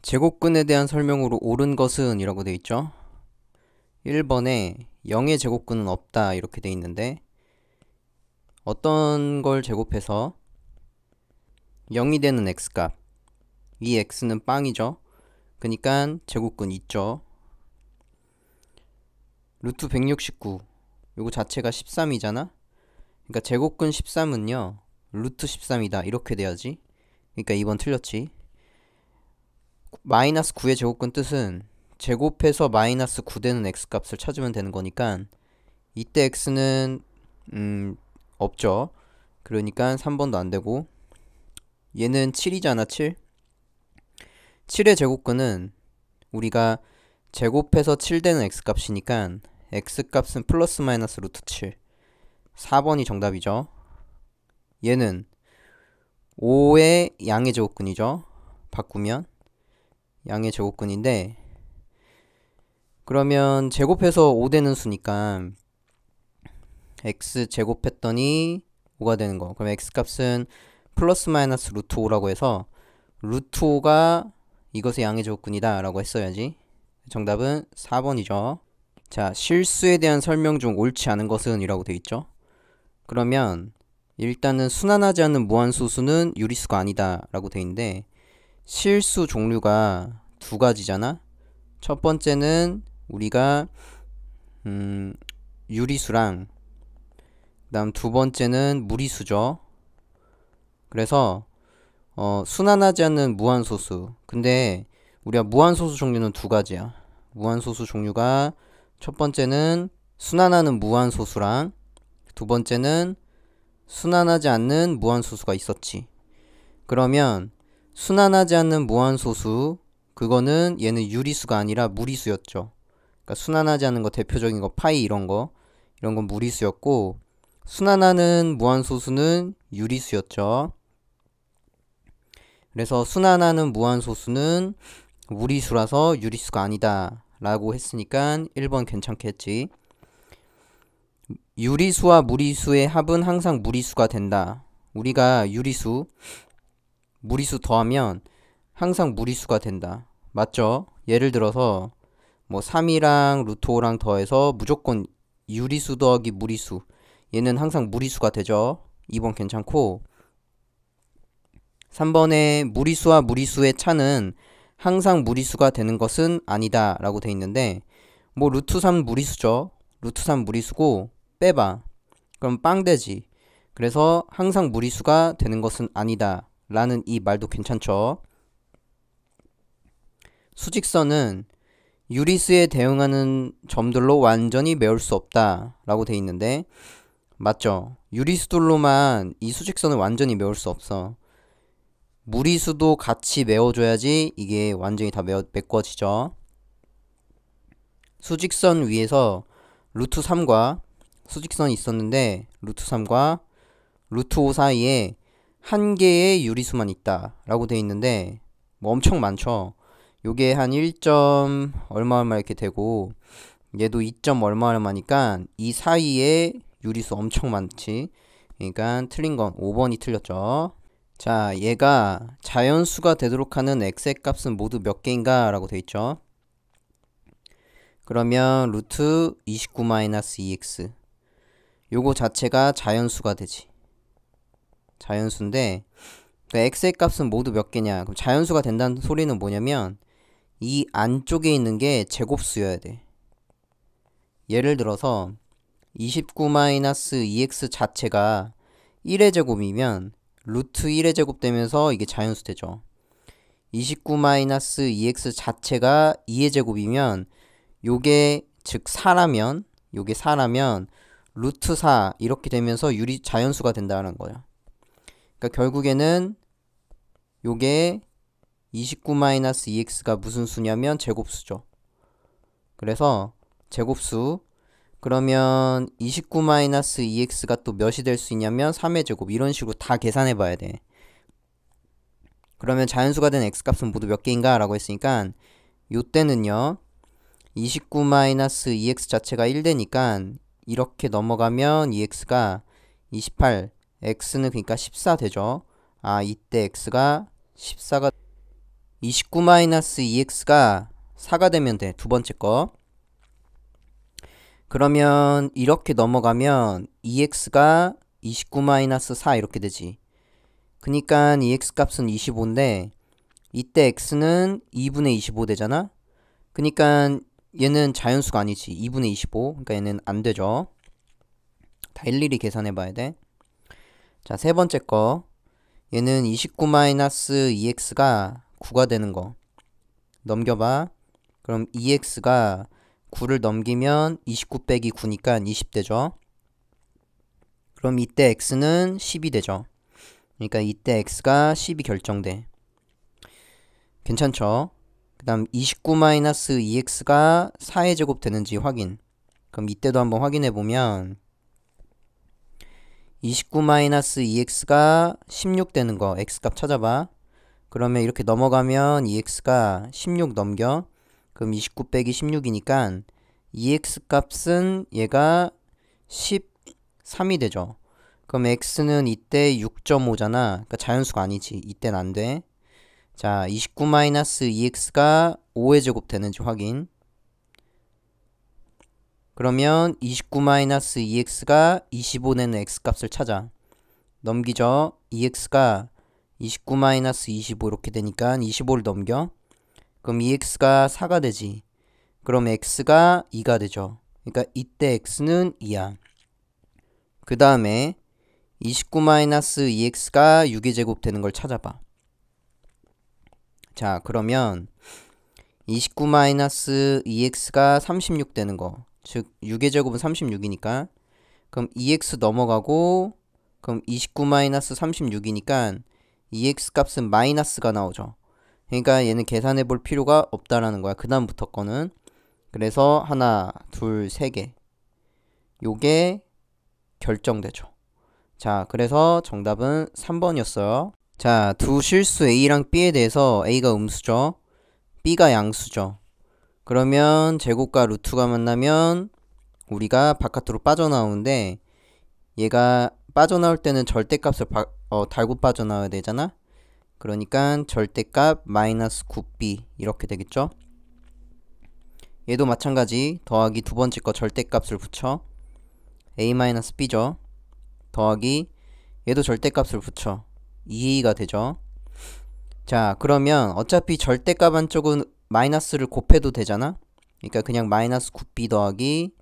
제곱근에 대한 설명으로 옳은 것은 이라고 되어 있죠. 1번에 0의 제곱근은 없다 이렇게 되어 있는데 어떤 걸 제곱해서 0이 되는 x값, 이 x는 빵이죠. 그러니까 제곱근 있죠. 루트 169 요거 자체가 13이잖아. 그러니까 제곱근 13은요 루트 13이다 이렇게 돼야지. 그러니까 2번 틀렸지. 마이너스 9의 제곱근 뜻은 제곱해서 마이너스 9 되는 x값을 찾으면 되는 거니까 이때 x는 없죠. 그러니까 3번도 안 되고, 얘는 7이잖아. 7. 7의 제곱근은 우리가 제곱해서 7 되는 x값이니까 x값은 플러스 마이너스 루트 7. 4번이 정답이죠. 얘는 5의 양의 제곱근이죠. 바꾸면 양의 제곱근인데, 그러면 제곱해서 5 되는 수니까 x 제곱했더니 5가 되는 거. 그럼 x값은 플러스 마이너스 루트 5라고 해서 루트 5가 이것의 양의 제곱근이다 라고 했어야지. 정답은 4번이죠. 자, 실수에 대한 설명 중 옳지 않은 것은 이라고 되어 있죠. 그러면 일단은 순환하지 않는 무한소수는 유리수가 아니다 라고 되어 있는데, 실수 종류가 두 가지잖아. 첫 번째는 우리가 유리수랑, 그 다음 두 번째는 무리수죠. 그래서 순환하지 않는 무한소수. 근데 우리가 무한소수 종류는 두 가지야. 무한소수 종류가 첫 번째는 순환하는 무한소수랑 두 번째는 순환하지 않는 무한소수가 있었지. 그러면 순환하지 않는 무한소수, 그거는 얘는 유리수가 아니라 무리수였죠. 그러니까 순환하지 않는 거 대표적인 거 파이 이런 건 무리수였고, 순환하는 무한소수는 유리수였죠. 그래서 순환하는 무한소수는 무리수라서 유리수가 아니다 라고 했으니까 1번 괜찮게 했지. 유리수와 무리수의 합은 항상 무리수가 된다. 우리가 유리수, 무리수 더하면 항상 무리수가 된다. 맞죠? 예를 들어서 뭐 3이랑 루트 5랑 더해서 무조건 유리수 더하기 무리수, 얘는 항상 무리수가 되죠. 2번 괜찮고, 3번에 무리수와 무리수의 차는 항상 무리수가 되는 것은 아니다 라고 돼 있는데, 뭐 루트 3 무리수죠. 루트 3 무리수고 빼봐. 그럼 빵 되지. 그래서 항상 무리수가 되는 것은 아니다 라는 이 말도 괜찮죠. 수직선은 유리수에 대응하는 점들로 완전히 메울 수 없다 라고 돼 있는데, 맞죠? 유리수들로만 이 수직선을 완전히 메울 수 없어. 무리수도 같이 메워줘야지 이게 완전히 다 메꿔지죠. 수직선 위에서 루트 3과 수직선이 있었는데, 루트 3과 루트 5 사이에 한 개의 유리수만 있다 라고 돼 있는데, 뭐 엄청 많죠. 요게 한 1점 얼마 얼마 이렇게 되고, 얘도 2점 얼마 얼마니까 이 사이에 유리수 엄청 많지. 그러니까 틀린 건 5번이 틀렸죠. 자, 얘가 자연수가 되도록 하는 x의 값은 모두 몇 개인가 라고 돼 있죠. 그러면 루트 29-2x, 요거 자체가 자연수가 되지. 자연수인데, 그러니까 x의 값은 모두 몇 개냐. 그럼 자연수가 된다는 소리는 뭐냐면 이 안쪽에 있는 게 제곱수여야 돼. 예를 들어서 29-2x 자체가 1의 제곱이면 루트 1의 제곱 되면서 이게 자연수 되죠. 29-2x 자체가 2의 제곱이면 요게 즉 4라면, 요게 4라면 루트 4 이렇게 되면서 자연수가 된다는 거야. 그러니까 결국에는 요게 29-2x가 무슨 수냐면 제곱수죠. 그래서 제곱수, 그러면 29-2x가 또 몇이 될 수 있냐면 3의 제곱, 이런 식으로 다 계산해 봐야 돼. 그러면 자연수가 된 x값은 모두 몇 개인가 라고 했으니까 요때는요 29-2x 자체가 1 되니까 이렇게 넘어가면 2x가 28, x는 그러니까 14 되죠. 아, 이때 x가 14가 29-2x가 4가 되면 돼. 두 번째 거. 그러면 이렇게 넘어가면 2x가 29-4 이렇게 되지. 그니까 이 x 값은 25인데 이때 x는 2분의 25 되잖아. 그니까 얘는 자연수가 아니지. 2분의 25. 그러니까 얘는 안 되죠. 다 일일이 계산해 봐야 돼. 자, 세 번째 거. 얘는 29-2x가 9가 되는 거. 넘겨봐. 그럼 2x가 9를 넘기면 29 빼기 9니까 20 되죠. 그럼 이때 x는 10이 되죠. 그러니까 이때 x가 10이 결정돼. 괜찮죠? 그 다음 29-2x가 4의 제곱 되는지 확인. 그럼 이때도 한번 확인해 보면 29-2x가 16 되는 거 x값 찾아봐. 그러면 이렇게 넘어가면 2x가 16 넘겨. 그럼 29 빼기 16이니까 2x 값은 얘가 13이 되죠. 그럼 x는 이때 6.5잖아. 그러니까 자연수가 아니지. 이때는 안 돼. 자, 29-2x가 5의 제곱 되는지 확인. 그러면 29-2x가 25 내는 x값을 찾아. 넘기죠. 2x가 29-25 이렇게 되니까 25를 넘겨. 그럼 2x가 4가 되지. 그럼 x가 2가 되죠. 그러니까 이때 x는 2야. 그 다음에 29-2x가 6의 제곱 되는 걸 찾아봐. 자, 그러면 29-2x가 36 되는 거. 즉 6의 제곱은 36이니까 그럼 2x 넘어가고 그럼 29-36이니까 2x 값은 마이너스가 나오죠. 그러니까 얘는 계산해 볼 필요가 없다라는 거야. 그 다음부터 거는. 그래서 하나, 둘, 세 개. 요게 결정되죠. 자, 그래서 정답은 3번이었어요. 자, 두 실수 A랑 B에 대해서 A가 음수죠. B가 양수죠. 그러면 제곱과 루트가 만나면 우리가 바깥으로 빠져나오는데 얘가 빠져나올 때는 절대값을 달고 빠져나와야 되잖아. 그러니까 절대값 마이너스 9b 이렇게 되겠죠. 얘도 마찬가지 더하기 두 번째 거 절대값을 붙여 a-b죠. 더하기 얘도 절대값을 붙여 2a가 되죠. 자, 그러면 어차피 절대값 한쪽은 마이너스를 곱해도 되잖아. 그러니까 그냥 마이너스 9b 더하기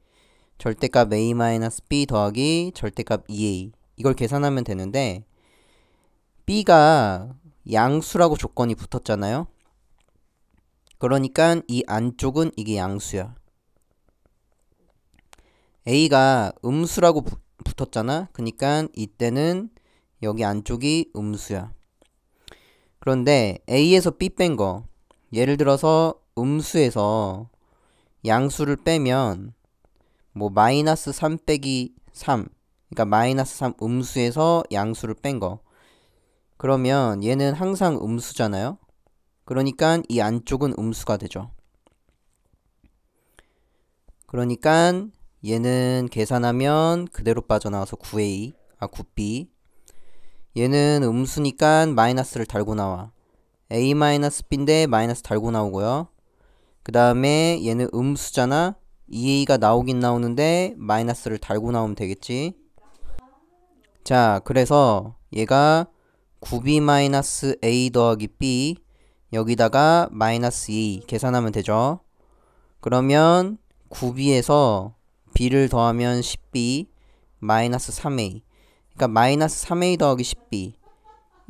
절대값 a-b 더하기 절대값 2a 이걸 계산하면 되는데 b가 양수라고 조건이 붙었잖아요. 그러니까 이 안쪽은 이게 양수야. a가 음수라고 붙었잖아. 그러니까 이때는 여기 안쪽이 음수야. 그런데 a에서 b 뺀 거 예를 들어서 음수에서 양수를 빼면 뭐 마이너스 3 빼기 3 그러니까 마이너스 3 음수에서 양수를 뺀 거 그러면 얘는 항상 음수잖아요. 그러니까 이 안쪽은 음수가 되죠. 그러니까 얘는 계산하면 그대로 빠져나와서 9b 얘는 음수니까 마이너스를 달고 나와 a-b인데 마이너스 달고 나오고요. 그 다음에 얘는 음수잖아. 2a가 나오긴 나오는데 마이너스를 달고 나오면 되겠지. 자, 그래서 얘가 9b-a 더하기 b 여기다가 마이너스 2 계산하면 되죠. 그러면 9b에서 b를 더하면 10b 마이너스 3a 그러니까 마이너스 3a 더하기 10b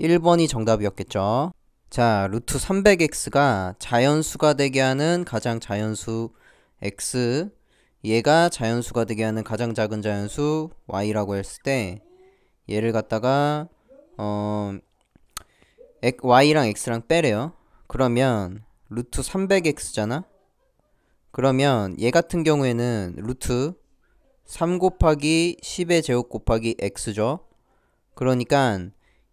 1번이 정답이었겠죠. 자, 루트 300x가 자연수가 되게 하는 가장 자연수 x 얘가 자연수가 되게 하는 가장 작은 자연수 y라고 했을 때 얘를 갖다가 y랑 x랑 빼래요. 그러면 루트 300x잖아. 그러면 얘 같은 경우에는 루트 3 곱하기 10의 제곱 곱하기 x죠. 그러니까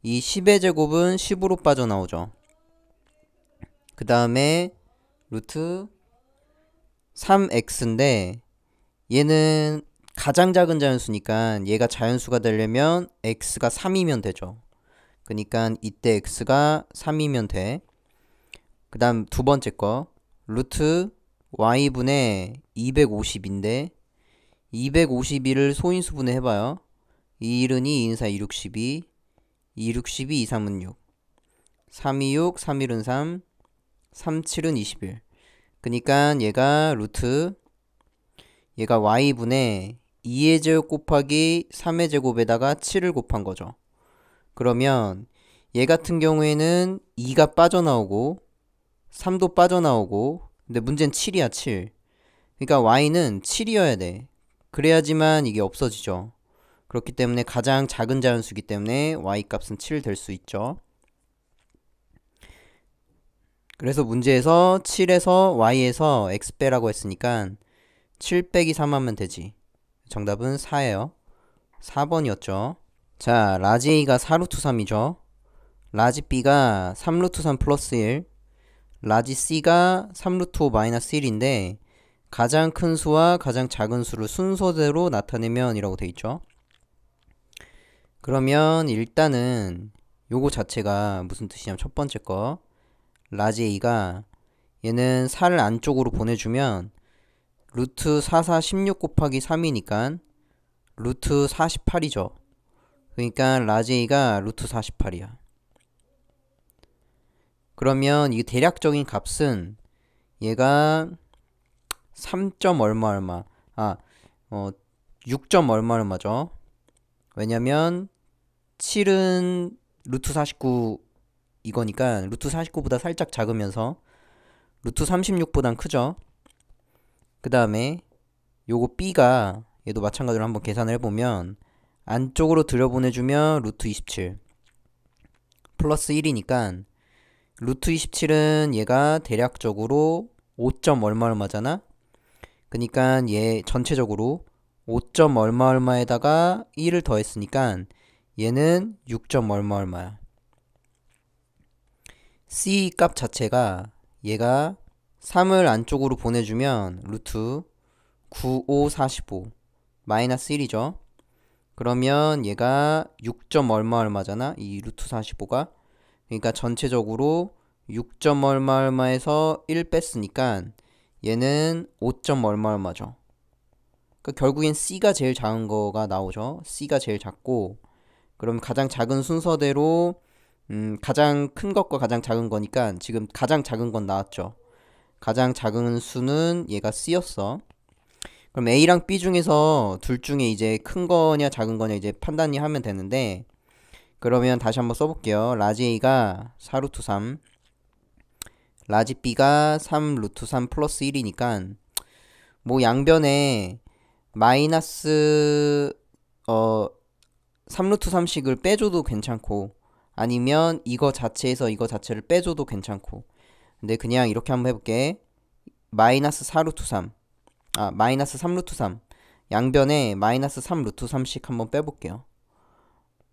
이 10의 제곱은 10으로 빠져나오죠. 그 다음에 루트 3x인데 얘는 가장 작은 자연수니까 얘가 자연수가 되려면 x가 3이면 되죠. 그러니까 이때 x가 3이면 돼. 그 다음 두 번째 거 루트 y분의 250인데 251을 소인수분해 해봐요. 2일은 2, 2는 4, 2, 6, 12 2, 6, 12, 2, 3은 6 3, 2, 6, 3, 1은 3 3, 7은 21 그니까 얘가 루트 얘가 y분의 2의 제곱 곱하기 3의 제곱에다가 7을 곱한 거죠. 그러면 얘 같은 경우에는 2가 빠져나오고 3도 빠져나오고 근데 문제는 7이야 7. 그러니까 y는 7이어야 돼. 그래야지만 이게 없어지죠. 그렇기 때문에 가장 작은 자연수이기 때문에 y 값은 7 될 수 있죠. 그래서 문제에서 7에서 y에서 x 빼라고 했으니까 7 빼기 3 하면 되지. 정답은 4예요. 4번이었죠. 자, 라지 A가 4루트 3이죠. 라지 B가 3루트 3 플러스 1 라지 C가 3루트 5 마이너스 1인데 가장 큰 수와 가장 작은 수를 순서대로 나타내면 이라고 돼 있죠. 그러면 일단은 요거 자체가 무슨 뜻이냐면 첫 번째 거 라지 A가 얘는 4를 안쪽으로 보내주면 루트 4, 4, 16 곱하기 3이니까 루트 48이죠. 그러니까 라지 A가 루트 48이야. 그러면 이 대략적인 값은 얘가 3점 얼마 얼마 6점 얼마 얼마죠. 왜냐면 7은 루트 49 이거니까 루트 49보다 살짝 작으면서 루트 36보단 크죠. 그 다음에 요거 B가 얘도 마찬가지로 한번 계산을 해보면 안쪽으로 들여보내주면 루트 27 플러스 1이니까 루트 27은 얘가 대략적으로 5점 얼마 얼마잖아. 그니까 얘 전체적으로 5점 얼마 얼마에다가 1을 더했으니까 얘는 6점 얼마 얼마야. C 값 자체가 얘가 3을 안쪽으로 보내주면 루트 9, 5, 45 마이너스 1이죠. 그러면 얘가 6점 얼마 얼마잖아. 이 루트 45가. 그러니까 전체적으로 6점 얼마 얼마에서 1 뺐으니까 얘는 5점 얼마 얼마죠. 그러니까 결국엔 C가 제일 작은 거가 나오죠. C가 제일 작고 그럼 가장 작은 순서대로 가장 큰 것과 가장 작은 거니까 지금 가장 작은 건 나왔죠. 가장 작은 수는 얘가 C였어. 그럼 A랑 B 중에서 둘 중에 이제 큰 거냐 작은 거냐 이제 판단이 하면 되는데 그러면 다시 한번 써볼게요. 라지 A가 4루트 3 라지 B가 3루트 3 플러스 1이니까 뭐 양변에 마이너스 3루트 3씩을 빼줘도 괜찮고 아니면 이거 자체에서 이거 자체를 빼줘도 괜찮고 근데 그냥 이렇게 한번 해볼게. 마이너스 4루트 3 마이너스 3루트 3 양변에 마이너스 3루트 3씩 한번 빼볼게요.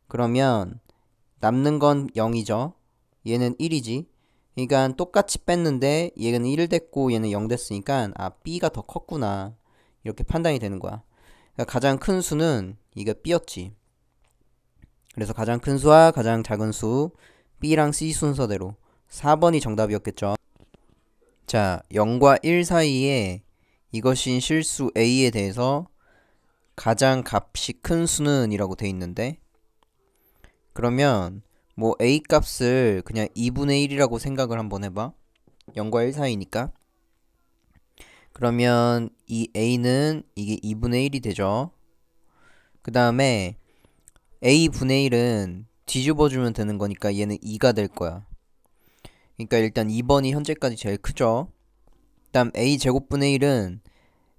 그러면 남는 건 0이죠. 얘는 1이지. 그러니까 똑같이 뺐는데 얘는 1 됐고 얘는 0 됐으니까 B가 더 컸구나. 이렇게 판단이 되는 거야. 그러니까 가장 큰 수는 이게 B였지. 그래서 가장 큰 수와 가장 작은 수 B랑 C 순서대로 4번이 정답이었겠죠. 자, 0과 1 사이에 이것인 실수 A에 대해서 가장 값이 큰 수는 이라고 돼 있는데 그러면 뭐 A 값을 그냥 2분의 1이라고 생각을 한번 해봐. 0과 1 사이니까 그러면 이 A는 이게 2분의 1이 되죠. 그 다음에 A분의 1은 뒤집어주면 되는 거니까 얘는 2가 될 거야. 그러니까 일단 2번이 현재까지 제일 크죠. 그 다음 A제곱분의 1은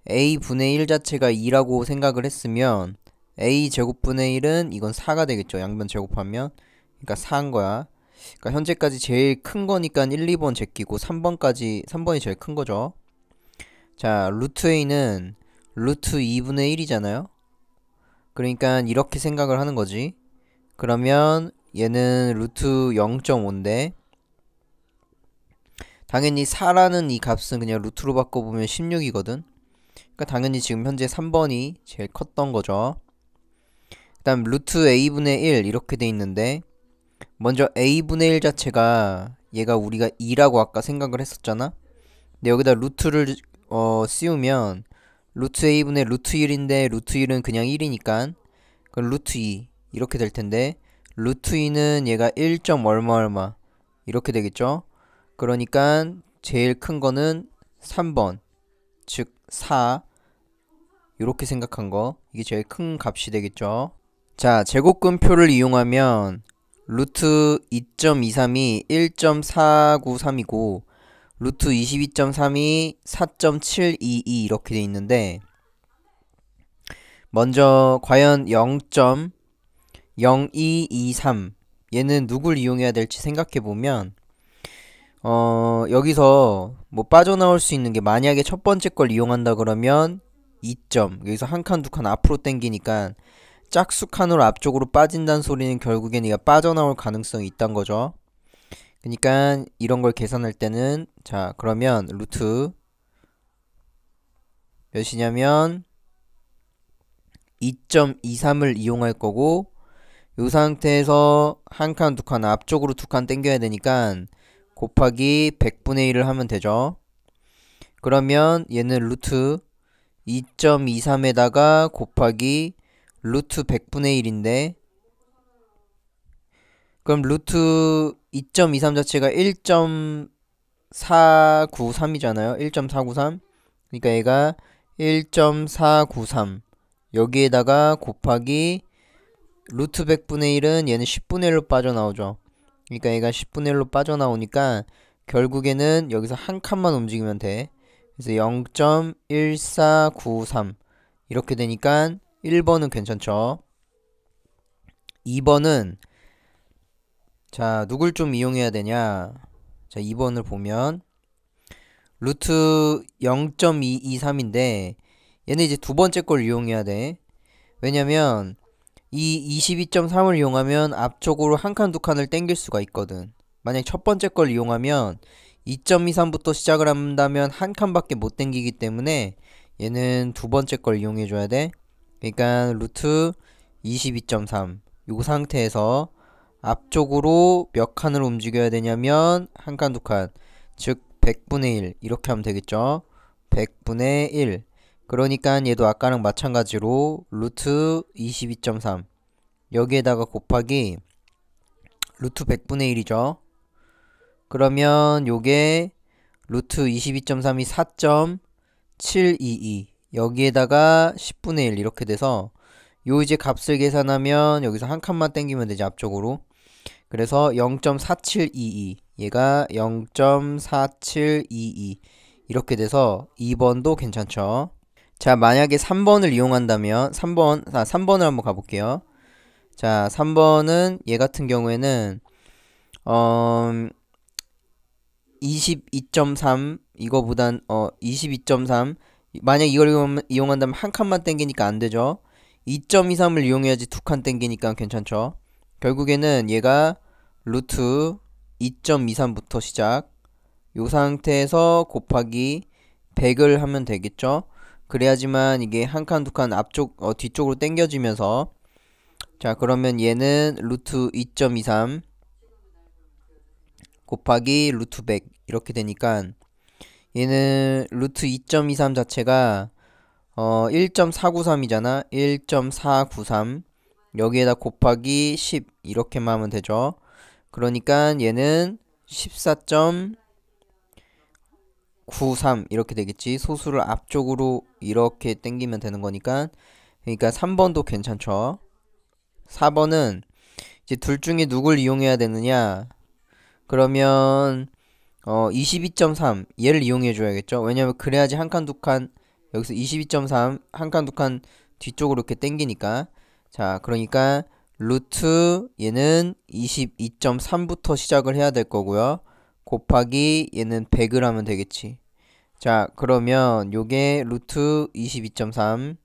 A분의 1 자체가 2라고 생각을 했으면 A제곱분의 1은 이건 4가 되겠죠. 양변 제곱하면. 그러니까 4인 거야. 그러니까 현재까지 제일 큰 거니까 1, 2번 제끼고 3번이 제일 큰 거죠. 자, 루트 A는 루트 2분의 1이잖아요. 그러니까 이렇게 생각을 하는 거지. 그러면 얘는 루트 0.5인데 당연히 4라는 이 값은 그냥 루트로 바꿔보면 16이거든. 그러니까 당연히 지금 현재 3번이 제일 컸던 거죠. 그 다음 루트 A분의 1 이렇게 돼 있는데 먼저 A분의 1 자체가 얘가 우리가 2라고 아까 생각을 했었잖아. 근데 여기다 루트를 씌우면 루트 a분의 루트 1인데 루트 1은 그냥 1이니까 그럼 루트 2 이렇게 될 텐데 루트 2는 얘가 1. 얼마 얼마 이렇게 되겠죠. 그러니까 제일 큰 거는 3번 즉 4 이렇게 생각한 거 이게 제일 큰 값이 되겠죠. 자, 제곱근표를 이용하면 루트 2.23이 1.493이고 루트 22.3이 4.722 이렇게 돼 있는데 먼저 과연 0.0223 얘는 누굴 이용해야 될지 생각해보면 여기서 뭐 빠져나올 수 있는 게 만약에 첫 번째 걸 이용한다 그러면 2점 여기서 한 칸 두 칸 앞으로 당기니까 짝수 칸으로 앞쪽으로 빠진다는 소리는 결국엔 얘가 빠져나올 가능성이 있단 거죠. 그러니까 이런 걸 계산할 때는 자 그러면 루트 몇이냐면 2.23을 이용할 거고 이 상태에서 한 칸 두 칸 앞쪽으로 두 칸 당겨야 되니까 곱하기 100분의 1을 하면 되죠. 그러면 얘는 루트 2.23에다가 곱하기 루트 100분의 1인데 그럼 루트 2.23 자체가 1.493이잖아요. 1.493 그러니까 얘가 1.493 여기에다가 곱하기 루트 100분의 1은 얘는 10분의 1로 빠져나오죠. 그러니까 얘가 10분의 1로 빠져나오니까 결국에는 여기서 한 칸만 움직이면 돼. 그래서 0.1493 이렇게 되니까 1번은 괜찮죠. 2번은 자 누굴 좀 이용해야 되냐. 자 2번을 보면 루트 0.223인데 얘는 이제 두 번째 걸 이용해야 돼. 왜냐면 이 22.3을 이용하면 앞쪽으로 한 칸 두 칸을 당길 수가 있거든. 만약 첫 번째 걸 이용하면 2.23부터 시작을 한다면 한 칸밖에 못 당기기 때문에 얘는 두 번째 걸 이용해 줘야 돼. 그러니까 루트 22.3 요 상태에서 앞쪽으로 몇 칸을 움직여야 되냐면 한 칸 두 칸 즉 100분의 1 이렇게 하면 되겠죠. 100분의 1 그러니까 얘도 아까랑 마찬가지로 루트 22.3 여기에다가 곱하기 루트 100분의 1이죠. 그러면 요게 루트 22.3이 4.722 여기에다가 10분의 1 이렇게 돼서 요 이제 값을 계산하면 여기서 한 칸만 당기면 되지 앞쪽으로. 그래서 0.4722 얘가 0.4722 이렇게 돼서 2번도 괜찮죠. 자 만약에 3번을 이용한다면 3번을 한번 가볼게요. 자 3번은 얘 같은 경우에는 22.3 이거보단 22.3 만약 이걸 이용한다면 한 칸만 당기니까 안되죠. 2.23을 이용해야지 두 칸 당기니까 괜찮죠. 결국에는 얘가 루트 2.23부터 시작 요 상태에서 곱하기 100을 하면 되겠죠. 그래야지만 이게 한 칸 두 칸 앞쪽 뒤쪽으로 당겨지면서 자 그러면 얘는 루트 2.23 곱하기 루트 100 이렇게 되니까 얘는 루트 2.23 자체가 1.493이잖아 1.493 여기에다 곱하기 10 이렇게만 하면 되죠. 그러니까 얘는 14.93 이렇게 되겠지. 소수를 앞쪽으로 이렇게 당기면 되는 거니까. 그러니까 3번도 괜찮죠. 4번은 이제 둘 중에 누굴 이용해야 되느냐. 그러면 22.3 얘를 이용해 줘야겠죠. 왜냐면 그래야지 한 칸 두 칸 여기서 22.3 한 칸 두 칸 뒤쪽으로 이렇게 당기니까. 자 그러니까 루트 얘는 22.3부터 시작을 해야 될 거고요. 곱하기 얘는 100을 하면 되겠지. 자 그러면 요게 루트 22.3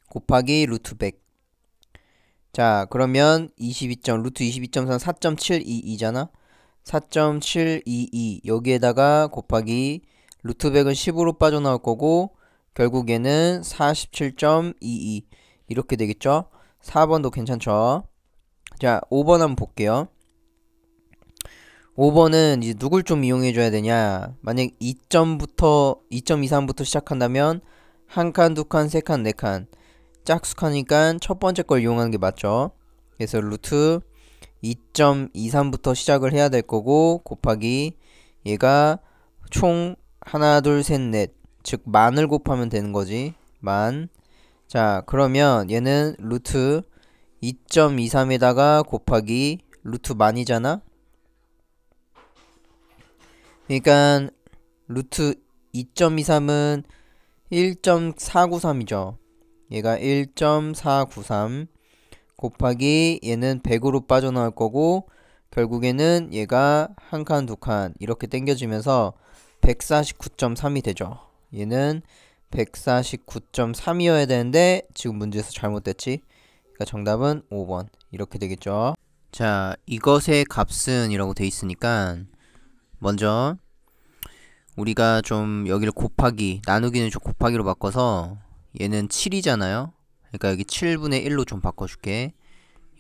곱하기 루트 100 자 그러면 루트 22.3 4.722잖아 4.722 여기에다가 곱하기 루트 100은 10으로 빠져나올 거고 결국에는 47.22 이렇게 되겠죠. 4번도 괜찮죠. 자 5번 한번 볼게요. 5번은 이제 누굴 좀 이용해 줘야 되냐. 만약 2.23부터 시작한다면 한 칸, 두 칸, 세 칸, 네 칸. 짝수칸이니까 첫 번째 걸 이용하는 게 맞죠. 그래서 루트 2.23부터 시작을 해야 될 거고 곱하기 얘가 총 하나, 둘, 셋, 넷. 즉 만을 곱하면 되는 거지. 만. 자, 그러면 얘는 루트 2.23에다가 곱하기 루트 만이잖아. 그러니까 루트 2.23은 1.493이죠. 얘가 1.493 곱하기 얘는 100으로 빠져나올 거고 결국에는 얘가 한 칸, 두 칸 이렇게 당겨지면서 149.3이 되죠. 얘는 149.3이어야 되는데 지금 문제에서 잘못됐지. 그러니까 정답은 5번 이렇게 되겠죠. 자, 이것의 값은 이라고 돼 있으니까 먼저 우리가 좀 여기를 곱하기, 나누기는 좀 곱하기로 바꿔서 얘는 7이잖아요. 그러니까 여기 7분의 1로 좀 바꿔줄게.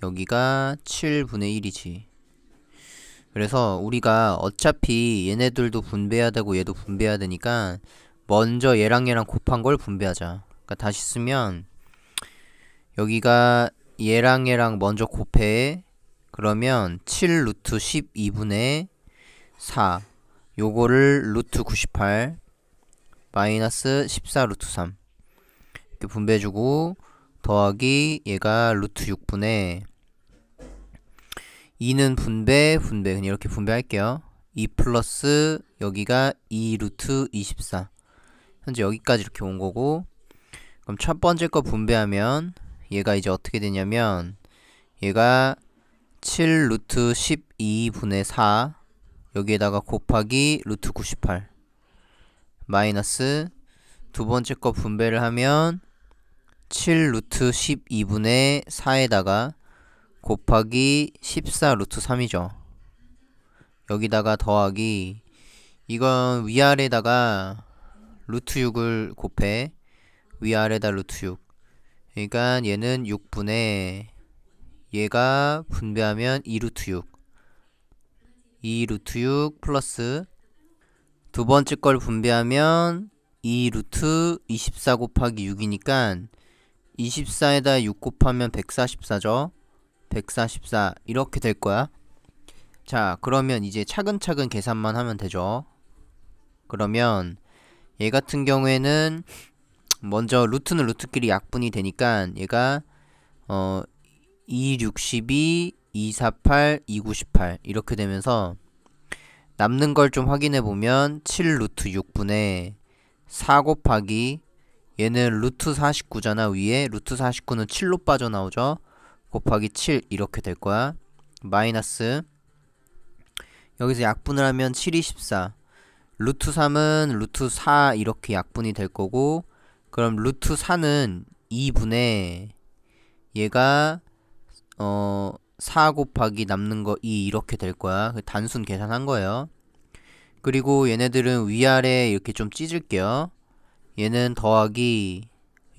여기가 7분의 1이지. 그래서 우리가 어차피 얘네들도 분배해야 되고 얘도 분배해야 되니까 먼저 얘랑 얘랑 곱한 걸 분배하자. 그러니까 다시 쓰면 여기가 얘랑 얘랑 먼저 곱해. 그러면 7 루트 12분의 4 요거를 루트 98 마이너스 14 루트 3 이렇게 분배해주고 더하기 얘가 루트 6분의 2는 분배 그냥 이렇게 분배할게요. 2 플러스 여기가 2 루트 24 현재 여기까지 이렇게 온 거고 그럼 첫 번째 거 분배하면 얘가 이제 어떻게 되냐면 얘가 7 루트 12분의 4 여기에다가 곱하기 루트 98 마이너스 두 번째 거 분배를 하면 7 루트 12분의 4에다가 곱하기 14 루트 3이죠. 여기다가 더하기 이건 위아래다가 루트 6을 곱해 위아래다 루트 6 그러니까 얘는 6분의 얘가 분배하면 2 루트 6 2 루트 6 플러스 두 번째 걸 분배하면 2 루트 24 곱하기 6이니까 24에다 6 곱하면 144죠. 144 이렇게 될 거야. 자, 그러면 이제 차근차근 계산만 하면 되죠. 그러면 얘 같은 경우에는 먼저 루트는 루트끼리 약분이 되니까 얘가 2, 62, 248, 298 이렇게 되면서 남는 걸 좀 확인해 보면 7 루트 6분의 4 곱하기 얘는 루트 49잖아. 위에 루트 49는 7로 빠져나오죠. 곱하기 7 이렇게 될 거야. 마이너스 여기서 약분을 하면 7이 14 루트 3은 루트 4 이렇게 약분이 될 거고 그럼 루트 4는 2분의 얘가 4 곱하기 남는 거 2 이렇게 될 거야. 단순 계산한 거예요. 그리고 얘네들은 위아래 이렇게 좀 찢을게요. 얘는 더하기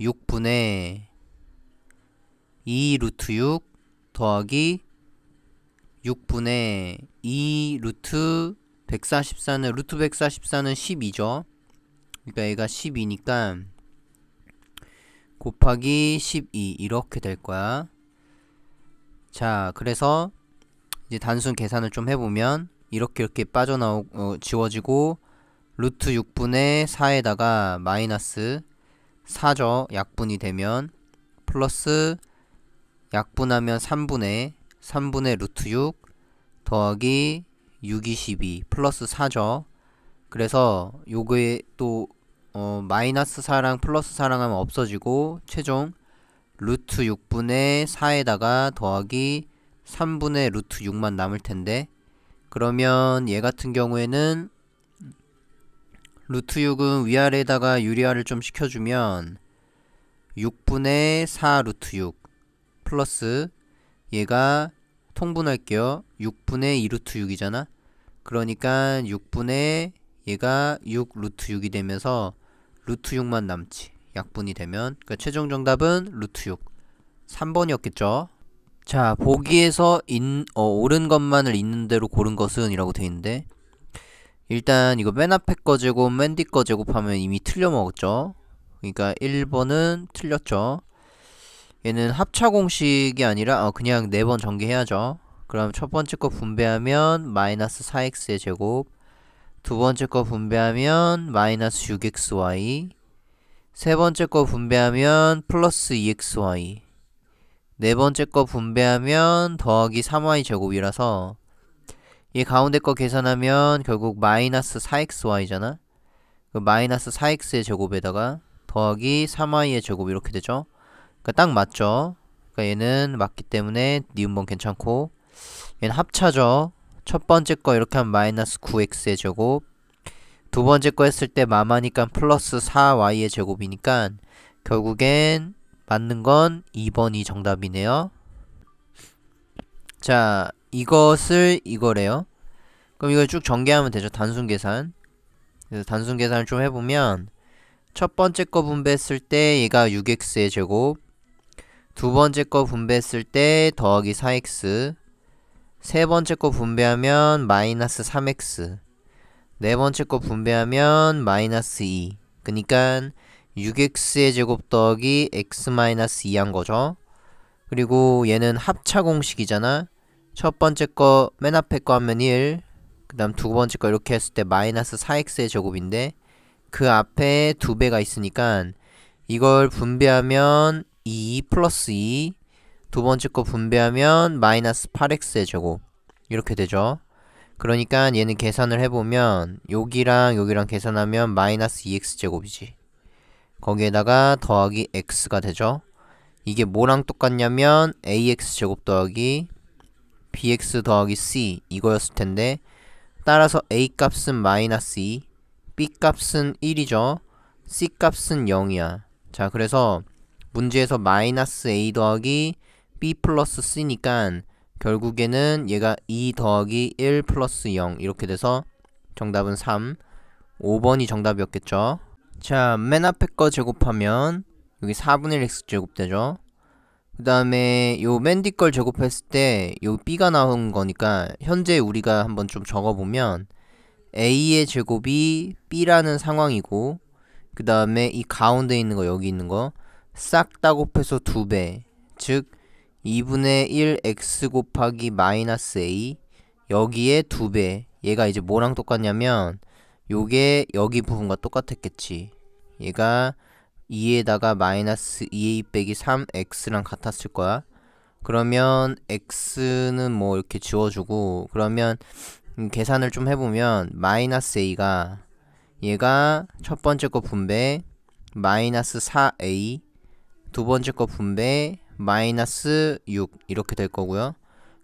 6분의 2 루트 6 더하기 6분의 2 루트 144는 루트 144는 12죠. 그러니까 얘가 12니까 곱하기 12 이렇게 될 거야. 자, 그래서 이제 단순 계산을 좀 해보면 이렇게 지워지고 루트 6분의 4에다가 마이너스 4죠. 약분이 되면 플러스 약분하면 3분의 루트 6 더하기 6이 12 플러스 4죠. 그래서 요거에 또 마이너스 4랑 플러스 4랑 하면 없어지고 최종 루트 6분의 4에다가 더하기 3분의 루트 6만 남을 텐데 그러면 얘 같은 경우에는 루트 6은 위아래에다가 유리화를 좀 시켜주면 6분의 4 루트 6 플러스 얘가 통분할게요. 6분의 2 루트 6이잖아. 그러니까 6분의 얘가 6 루트 6이 되면서 루트 6만 남지. 약분이 되면 그러니까 최종 정답은 루트 6 3번이었겠죠. 자, 보기에서 옳은 것만을 있는 대로 고른 것은 이라고 돼 있는데, 일단 이거 맨 앞에 거 제곱, 맨 뒤 거 제곱하면 이미 틀려 먹었죠. 그러니까 1번은 틀렸죠. 얘는 합차 공식이 아니라 그냥 4번 전개해야죠. 그럼 첫 번째 거 분배하면 마이너스 4x의 제곱, 두 번째 거 분배하면 마이너스 6xy, 세 번째 거 분배하면 플러스 2xy, 네 번째 거 분배하면 더하기 3y 제곱이라서 이 가운데 거 계산하면 결국 마이너스 4xy잖아. 그 마이너스 4x의 제곱에다가 더하기 3y의 제곱 이렇게 되죠. 그러니까 딱 맞죠. 그러니까 얘는 맞기 때문에 니은번 괜찮고, 얘는 합차죠. 첫 번째 거 이렇게 하면 마이너스 9x의 제곱, 두 번째 거 했을 때 마마니까 플러스 4y의 제곱이니까 결국엔 맞는 건 2번이 정답이네요. 자, 이것을 이거래요. 그럼 이걸 쭉 전개하면 되죠. 단순 계산. 그래서 단순 계산을 좀 해보면 첫 번째 거 분배했을 때 얘가 6x의 제곱, 두 번째 거 분배했을 때 더하기 4x, 세 번째 거 분배하면 마이너스 3x, 네 번째 거 분배하면 마이너스 2. 그니까 6x의 제곱 더하기 x 마이너스 2 한 거죠. 그리고 얘는 합차 공식이잖아. 첫 번째 거 맨 앞에 거 하면 1, 그 다음 두 번째 거 이렇게 했을 때 마이너스 4x의 제곱인데 그 앞에 2배가 있으니까 이걸 분배하면 2 플러스 2, 두 번째 거 분배하면 마이너스 8x의 제곱 이렇게 되죠. 그러니까 얘는 계산을 해보면 여기랑 여기랑 계산하면 마이너스 2x제곱이지. 거기에다가 더하기 x가 되죠. 이게 뭐랑 똑같냐면 ax제곱 더하기 bx 더하기 c 이거였을 텐데, 따라서 a 값은 마이너스 2, b 값은 1이죠. c 값은 0이야. 자, 그래서 문제에서 마이너스 a 더하기 b 플러스 c니까 결국에는 얘가 2 더하기 1 플러스 0 이렇게 돼서 정답은 3, 5번이 정답이었겠죠. 자, 맨 앞에 거 제곱하면 여기 4분의 1 x 제곱 되죠. 그 다음에 요 맨 뒤 걸 제곱했을 때 요 b가 나온 거니까 현재 우리가 한번 좀 적어보면 a의 제곱이 b라는 상황이고, 그 다음에 이 가운데 있는 거 여기 있는 거 싹 다 곱해서 2배, 즉 2분의 1 x 곱하기 마이너스 a, 여기에 2배. 얘가 이제 뭐랑 똑같냐면 요게 여기 부분과 똑같았겠지. 얘가 2에다가 마이너스 2a 빼기 3x랑 같았을 거야. 그러면 x는 뭐 이렇게 지워주고, 그러면 계산을 좀 해보면 마이너스 a가 얘가 첫 번째 거 분배 마이너스 4a, 두 번째 거 분배 마이너스 6 이렇게 될 거고요.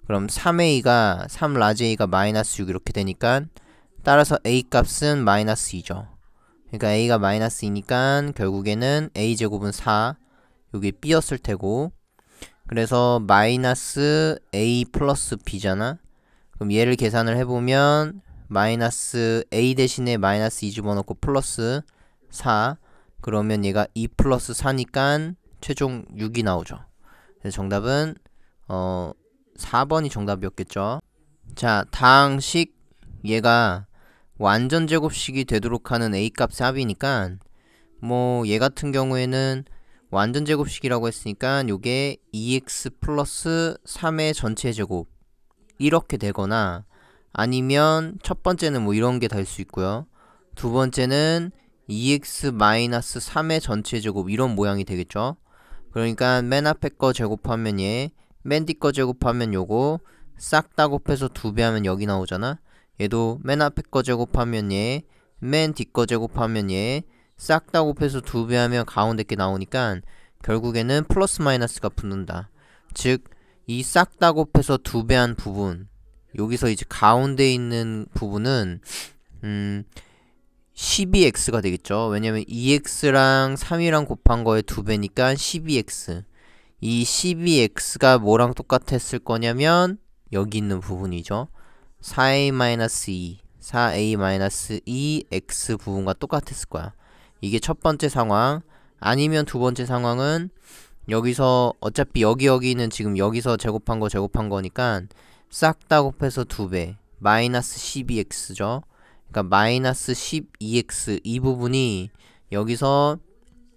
그럼 3a가 3 라지 a가 마이너스 6 이렇게 되니까 따라서 a 값은 마이너스 2죠. 그러니까 a가 마이너스 2니까 결국에는 a 제곱은 4, 여기 b였을 테고, 그래서 마이너스 a 플러스 b잖아. 그럼 얘를 계산을 해보면 마이너스 a 대신에 마이너스 2 집어넣고 플러스 4, 그러면 얘가 2 플러스 4니까 최종 6이 나오죠. 그래서 정답은 4번이 정답이었겠죠. 자, 다항식 얘가 완전 제곱식이 되도록 하는 a 값의 합이니까 뭐 얘 같은 경우에는 완전 제곱식이라고 했으니까 요게 2x 플러스 3의 전체 제곱 이렇게 되거나, 아니면 첫 번째는 뭐 이런 게 될 수 있고요. 두 번째는 2x 마이너스 3의 전체 제곱 이런 모양이 되겠죠. 그러니까 맨 앞에 거 제곱하면 얘, 맨 뒤 거 제곱하면 요거 싹 다 곱해서 2배 하면 여기 나오잖아. 얘도 맨 앞에 거 제곱하면 얘, 맨 뒤 거 제곱하면 얘, 싹 다 곱해서 2배 하면 가운데 게 나오니까 결국에는 플러스 마이너스가 붙는다. 즉 이 싹 다 곱해서 2배 한 부분, 여기서 이제 가운데 있는 부분은 12x가 되겠죠. 왜냐면 2x랑 3이랑 곱한 거에 2배니까 12x. 이 12x가 뭐랑 똑같았을 거냐면 여기 있는 부분이죠. 4a-2, 4a-2x 부분과 똑같았을 거야. 이게 첫 번째 상황. 아니면 두 번째 상황은 여기서 어차피 여기는 지금 여기서 제곱한 거니까 싹 다 곱해서 2배 마이너스 12x죠. 그러니까 마이너스 12x 이 부분이 여기서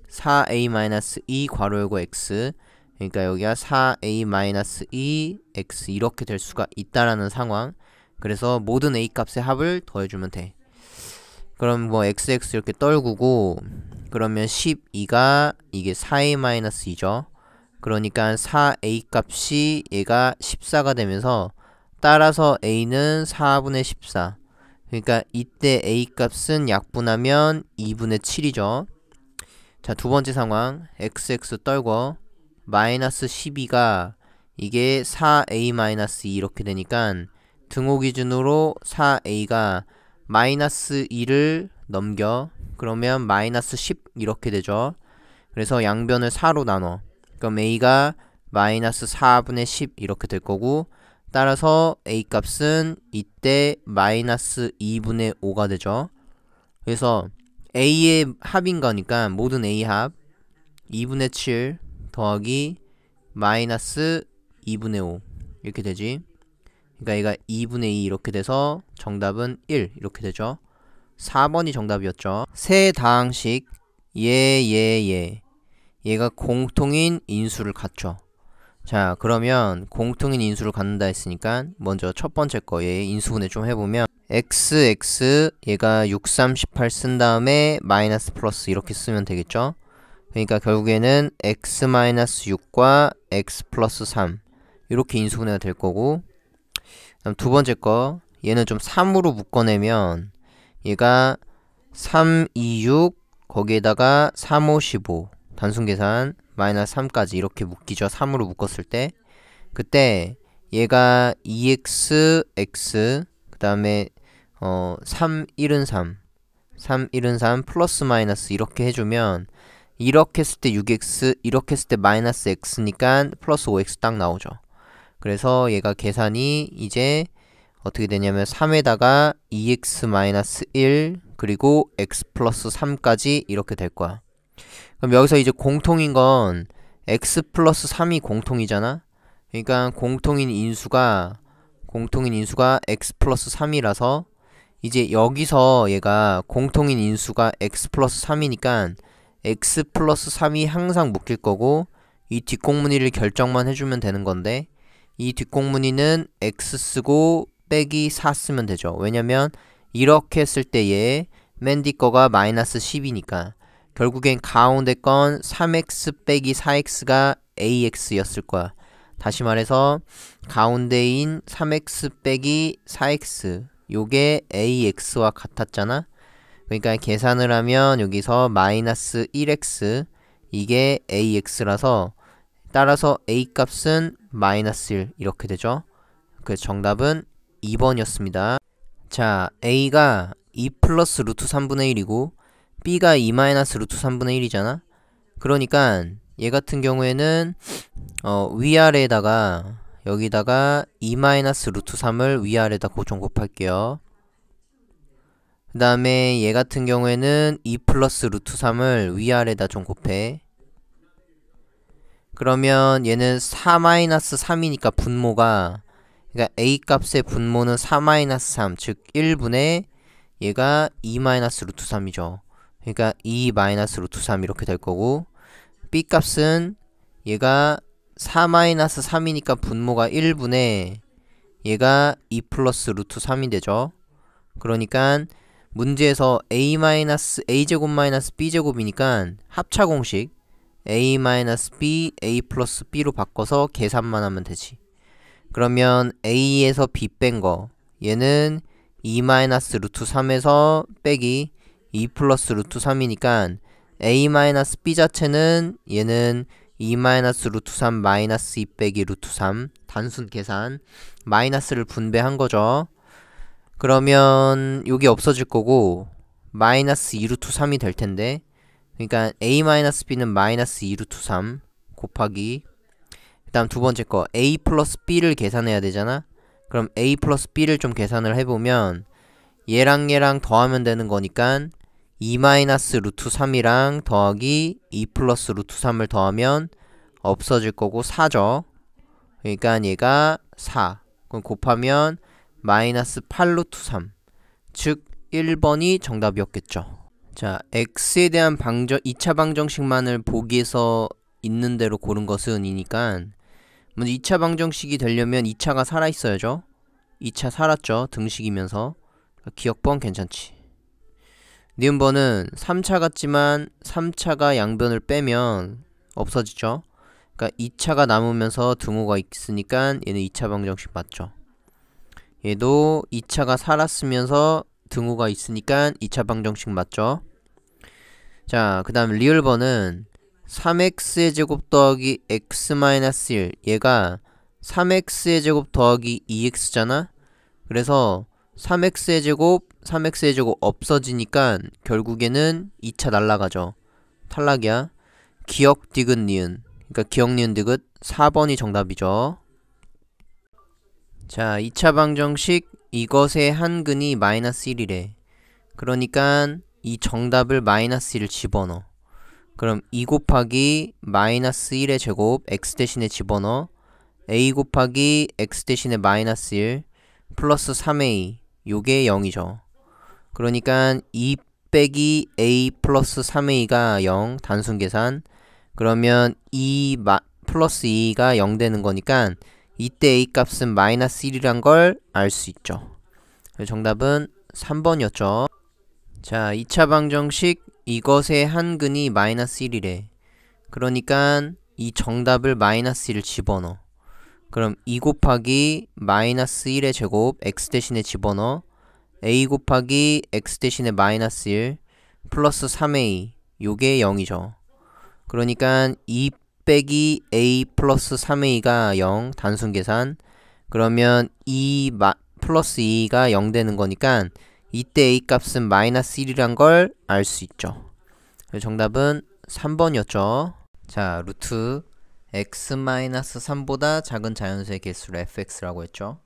4a-2 괄호 열고 x, 그러니까 여기가 4a-2 x 이렇게 될 수가 있다라는 상황. 그래서 모든 a 값의 합을 더해주면 돼. 그럼 뭐 xx 이렇게 떨구고, 그러면 12가 이게 4a-2죠. 그러니까 4a 값이 얘가 14가 되면서 따라서 a는 4분의 14. 그러니까 이때 a 값은 약분하면 2분의 7이죠. 자, 두 번째 상황 xx 떨궈 마이너스 12가 이게 4a-2 이렇게 되니까 등호 기준으로 4a가 마이너스 2를 넘겨. 그러면 마이너스 10 이렇게 되죠. 그래서 양변을 4로 나눠. 그럼 a가 마이너스 4분의 10 이렇게 될 거고, 따라서 a 값은 이때 마이너스 2분의 5가 되죠. 그래서 a의 합인 거니까 모든 a 합 2분의 7 더하기 마이너스 2분의 5 이렇게 되지. 그러니까 얘가 2분의 2 이렇게 돼서 정답은 1 이렇게 되죠. 4번이 정답이었죠. 세 다항식 얘가 공통인 인수를 갖죠. 자, 그러면 공통인 인수를 갖는다 했으니까 먼저 첫 번째 거 얘 인수분해 좀 해보면 x 얘가 6, 3, 18 쓴 다음에 마이너스 플러스 이렇게 쓰면 되겠죠. 그러니까 결국에는 x-6과 x 플러스 3 이렇게 인수분해가 될 거고, 그다음 두 번째 거 얘는 좀 3으로 묶어내면 얘가 3, 2, 6 거기에다가 3, 5, 15 단순 계산 마이너스 3까지 이렇게 묶이죠. 3으로 묶었을 때. 그때 얘가 2x, x 그 다음에 3, 1은 3 3, 1은 3 플러스 마이너스 이렇게 해주면 이렇게 했을 때 6x 이렇게 했을 때 마이너스 x니까 플러스 5x 딱 나오죠. 그래서 얘가 계산이 이제 어떻게 되냐면 3에다가 2x-1 그리고 x 플러스 3까지 이렇게 될 거야. 그럼 여기서 이제 공통인 건 x 플러스 3이 공통이잖아. 그러니까 공통인 인수가 x 플러스 3이라서 이제 여기서 얘가 공통인 인수가 x 플러스 3이니까 x 플러스 3이 항상 묶일 거고, 이 뒷공무니를 결정만 해주면 되는 건데, 이 뒷공무니는 x 쓰고 빼기 4 쓰면 되죠. 왜냐면 이렇게 했을 때 얘 맨 뒤 거가 마이너스 10이니까 결국엔 가운데 건 3x 빼기 4x가 ax였을 거야. 다시 말해서 가운데인 3x 빼기 4x 요게 ax와 같았잖아. 그러니까 계산을 하면 여기서 마이너스 1x 이게 ax라서 따라서 a 값은 마이너스 1 이렇게 되죠. 그래서 정답은 2번이었습니다. 자, a가 2 플러스 루트 3분의 1이고 b가 2 마이너스 루트 3분의 1이잖아. 그러니까 얘 같은 경우에는 위아래에다가 여기다가 2 마이너스 루트 3을 위아래에다 고정 곱할게요. 그 다음에 얘 같은 경우에는 2 플러스 루트 3을 위아래에다 좀 곱해. 그러면 얘는 4-3이니까 분모가, 그러니까 a 값의 분모는 4-3, 즉 1분의 얘가 2 마이너스 루트 3이죠. 그러니까 2 마이너스 루트 3 이렇게 될 거고, b 값은 얘가 4-3이니까 분모가 1분의 얘가 2 플러스 루트 3이 되죠. 그러니까 문제에서 a제곱 마이너스 b제곱이니까 합차 공식 a-b, a 플러스 b로 바꿔서 계산만 하면 되지. 그러면 a에서 b 뺀 거 얘는 2 마이너스 루트 3에서 빼기 2 플러스 루트 3이니까 a 마이너스 b 자체는 얘는 2 마이너스 루트 3 마이너스 2 빼기 루트 3 단순 계산 마이너스를 분배한 거죠. 그러면 여기 없어질 거고 마이너스 2 루트 3이 될 텐데, 그러니까 a 마이너스 b는 마이너스 2 루트 3 곱하기, 그 다음 두 번째 거 a 플러스 b를 계산해야 되잖아. 그럼 a 플러스 b를 좀 계산을 해보면 얘랑 더하면 되는 거니까 2 마이너스 루트 3이랑 더하기 2 플러스 루트 3을 더하면 없어질 거고 4죠. 그러니까 얘가 4. 그럼 곱하면 마이너스 8 루트 3. 즉 1번이 정답이었겠죠. 자, x에 대한 2차 방정식만을 보기에서 있는 대로 고른 것은 이니까 먼저 2차 방정식이 되려면 2차가 살아있어야죠. 2차 살았죠. 등식이면서. 기억번 괜찮지. 니은번은 3차 같지만 3차가 양변을 빼면 없어지죠. 그러니까 2차가 남으면서 등호가 있으니까 얘는 2차 방정식 맞죠. 얘도 2차가 살았으면서 등호가 있으니까 2차 방정식 맞죠. 자, 그 다음 리을번은 3x의 제곱 더하기 x-1 얘가 3x의 제곱 더하기 2x잖아. 그래서 3x의 제곱 없어지니까 결국에는 2차 날라가죠. 탈락이야. 기억 디귿 니은, 그러니까 기억 니은 디귿 4번이 정답이죠. 자, 2차 방정식 이것의 한근이 마이너스 1이래. 그러니까 이 정답을 마이너스 1을 집어넣어. 그럼 2 곱하기 마이너스 1의 제곱 x 대신에 집어넣어. a 곱하기 x 대신에 마이너스 1 플러스 3a 요게 0이죠. 그러니까 2 빼기 a 플러스 3a가 0 단순 계산. 그러면 2 플러스 2가 0 되는 거니까 이때 a 값은 마이너스 1이란 걸 알 수 있죠. 정답은 3번이었죠. 자, 2차 방정식 이것의 한근이 마이너스 1이래. 그러니까 이 정답을 마이너스 1을 집어넣어. 그럼 2 곱하기 마이너스 1의 제곱 x 대신에 집어넣어. a 곱하기 x 대신에 마이너스 1 플러스 3a 요게 0이죠. 그러니까 2 빼기 a 플러스 3a가 0 단순 계산. 그러면 2 플러스 2가 0 되는 거니까 이때 a 값은 마이너스 1이란 걸 알 수 있죠. 정답은 3번이었죠. 자, 루트 x-3보다 작은 자연수의 개수를 fx라고 했죠.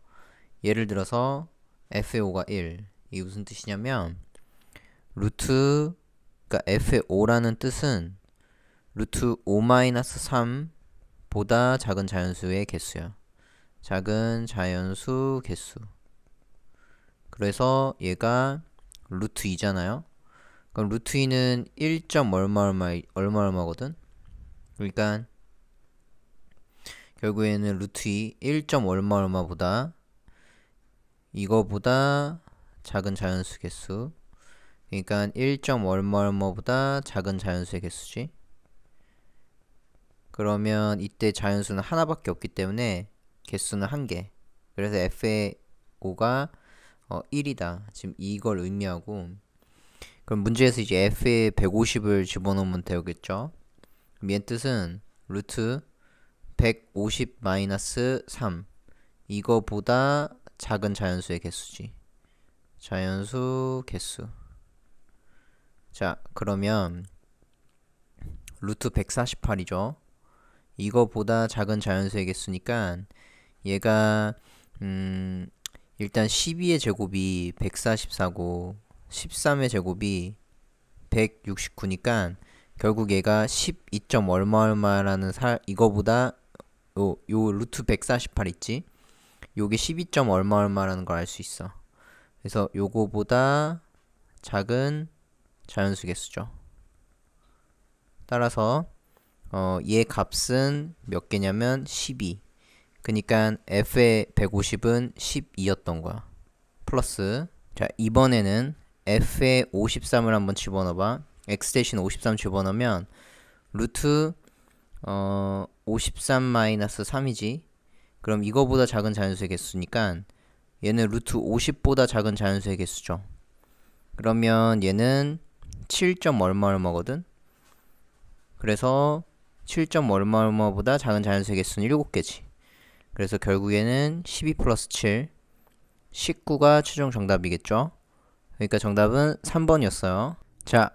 예를 들어서 f의 5가 1. 이게 무슨 뜻이냐면 루트, 그러니까 f의 5라는 뜻은 루트 5-3보다 작은 자연수의 개수야. 작은 자연수 개수. 그래서 얘가 루트 2잖아요. 그럼 루트 2는 1. 얼마거든? 그러니까 결국에는 루트 2 1. 얼마보다 이거보다 작은 자연수 개수. 그러니까 1. 얼마보다 작은 자연수의 개수지. 그러면 이때 자연수는 하나밖에 없기 때문에 개수는 1개. 그래서 f의 5가 1이다. 지금 이걸 의미하고, 그럼 문제에서 이제 f의 150을 집어넣으면 되겠죠. 그럼 얘 뜻은 루트 150-3 이거보다 작은 자연수의 개수지. 자연수 개수. 자, 그러면 루트 148이죠. 이거보다 작은 자연수의 개수니까 얘가 일단 12의 제곱이 144고 13의 제곱이 169니까 결국 얘가 12. 얼마라는 이거보다 요 루트 148 있지? 요게 12. 얼마라는 걸 알 수 있어. 그래서 요거보다 작은 자연수 개수죠. 따라서 얘 값은 몇 개냐면 12. 그니까 f의 150은 12였던 거야. 플러스, 자, 이번에는 f의 53을 한번 집어넣어봐. x 대신 53 집어넣으면 루트 53-3이지. 그럼 이거보다 작은 자연수의 개수니까 얘는 루트 50보다 작은 자연수의 개수죠. 그러면 얘는 7. 얼마거든. 그래서 7. 얼마보다 작은 자연수의 개수는 7개지. 그래서 결국에는 12 플러스 7 19가 최종 정답이겠죠. 그러니까 정답은 3번이었어요. 자,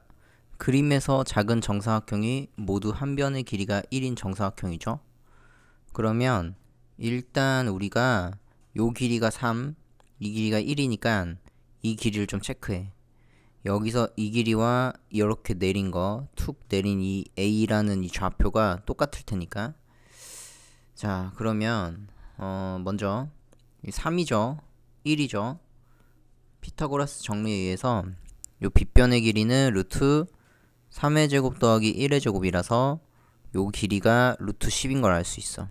그림에서 작은 정사각형이 모두 한 변의 길이가 1인 정사각형이죠. 그러면 일단 우리가 요 길이가 3, 이 길이가 1이니까 이 길이를 좀 체크해. 여기서 이 길이와 이렇게 내린 거, 툭 내린 이 A라는 이 좌표가 똑같을 테니까 자, 그러면 먼저 3이죠 1이죠. 피타고라스 정리에 의해서 요 빗변의 길이는 루트 3의 제곱 더하기 1의 제곱이라서 요 길이가 루트 10인 걸 알 수 있어.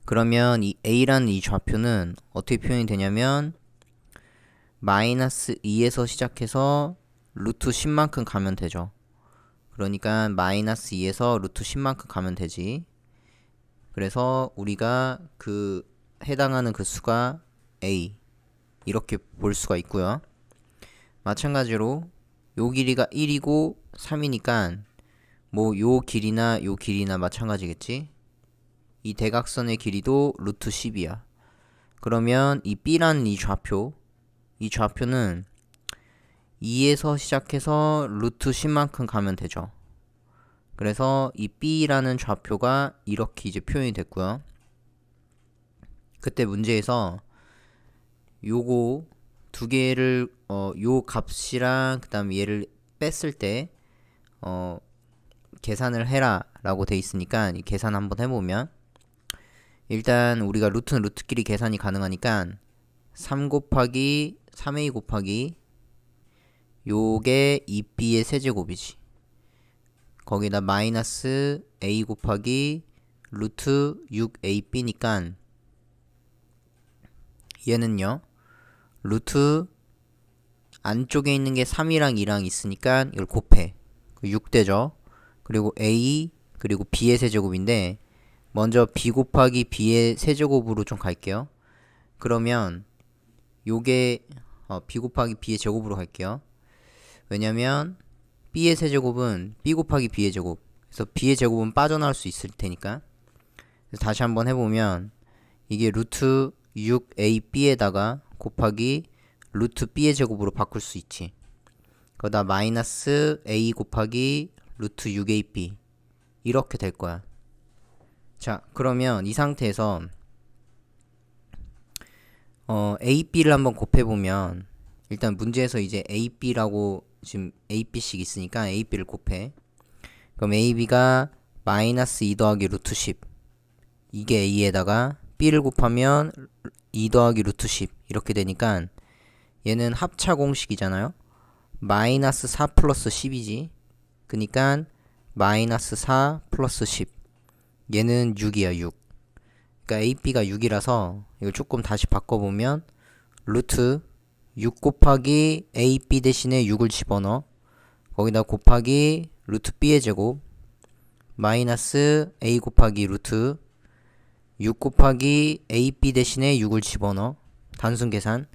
그러면 이 a라는 이 좌표는 어떻게 표현이 되냐면 마이너스 2에서 시작해서 루트 10만큼 가면 되죠. 그러니까 마이너스 2에서 루트 10만큼 가면 되지. 그래서 우리가 그 해당하는 그 수가 a 이렇게 볼 수가 있고요. 마찬가지로 요 길이가 1이고 3이니까 뭐 요 길이나 요 길이나 마찬가지겠지. 이 대각선의 길이도 루트 10이야. 그러면 이 b라는 이 좌표는 2에서 시작해서 루트 10만큼 가면 되죠. 그래서 이 b라는 좌표가 이렇게 이제 표현이 됐고요. 그때 문제에서 요거 두 개를 요 값이랑 그 다음 얘를 뺐을 때 계산을 해라 라고 돼 있으니까 이 계산 한번 해보면 일단 우리가 루트는 루트끼리 계산이 가능하니까 3 곱하기 3a 곱하기 요게 2b의 세제곱이지. 거기다 마이너스 a 곱하기 루트 6ab니까 얘는요 루트 안쪽에 있는 게 3이랑 2랑 있으니까 이걸 곱해 6되죠. 그리고 a 그리고 b의 세제곱인데 먼저 b 곱하기 b의 세제곱으로 좀 갈게요. 그러면 요게 b 곱하기 b의 제곱으로 갈게요. 왜냐면 b의 세제곱은 b 곱하기 b의 제곱, 그래서 b의 제곱은 빠져나올 수 있을 테니까. 그래서 다시 한번 해보면 이게 루트 6ab에다가 곱하기 루트 b의 제곱으로 바꿀 수 있지. 그러다 마이너스 a 곱하기 루트 6ab 이렇게 될 거야. 자, 그러면 이 상태에서 a, b를 한번 곱해보면 일단 문제에서 이제 a, b라고 지금 a, b씩 있으니까 a, b를 곱해. 그럼 a, b가 마이너스 2 더하기 루트 10 이게 a에다가 b를 곱하면 2 더하기 루트 10 이렇게 되니까 얘는 합차 공식이잖아요. 마이너스 4 플러스 10이지. 그니까 마이너스 4 플러스 10 얘는 6이야 6. 그러니까 AB가 6이라서 이걸 조금 다시 바꿔보면 루트 6 곱하기 AB 대신에 6을 집어넣어. 거기다 곱하기 루트 B의 제곱 마이너스 A 곱하기 루트 6 곱하기 AB 대신에 6을 집어넣어. 단순 계산.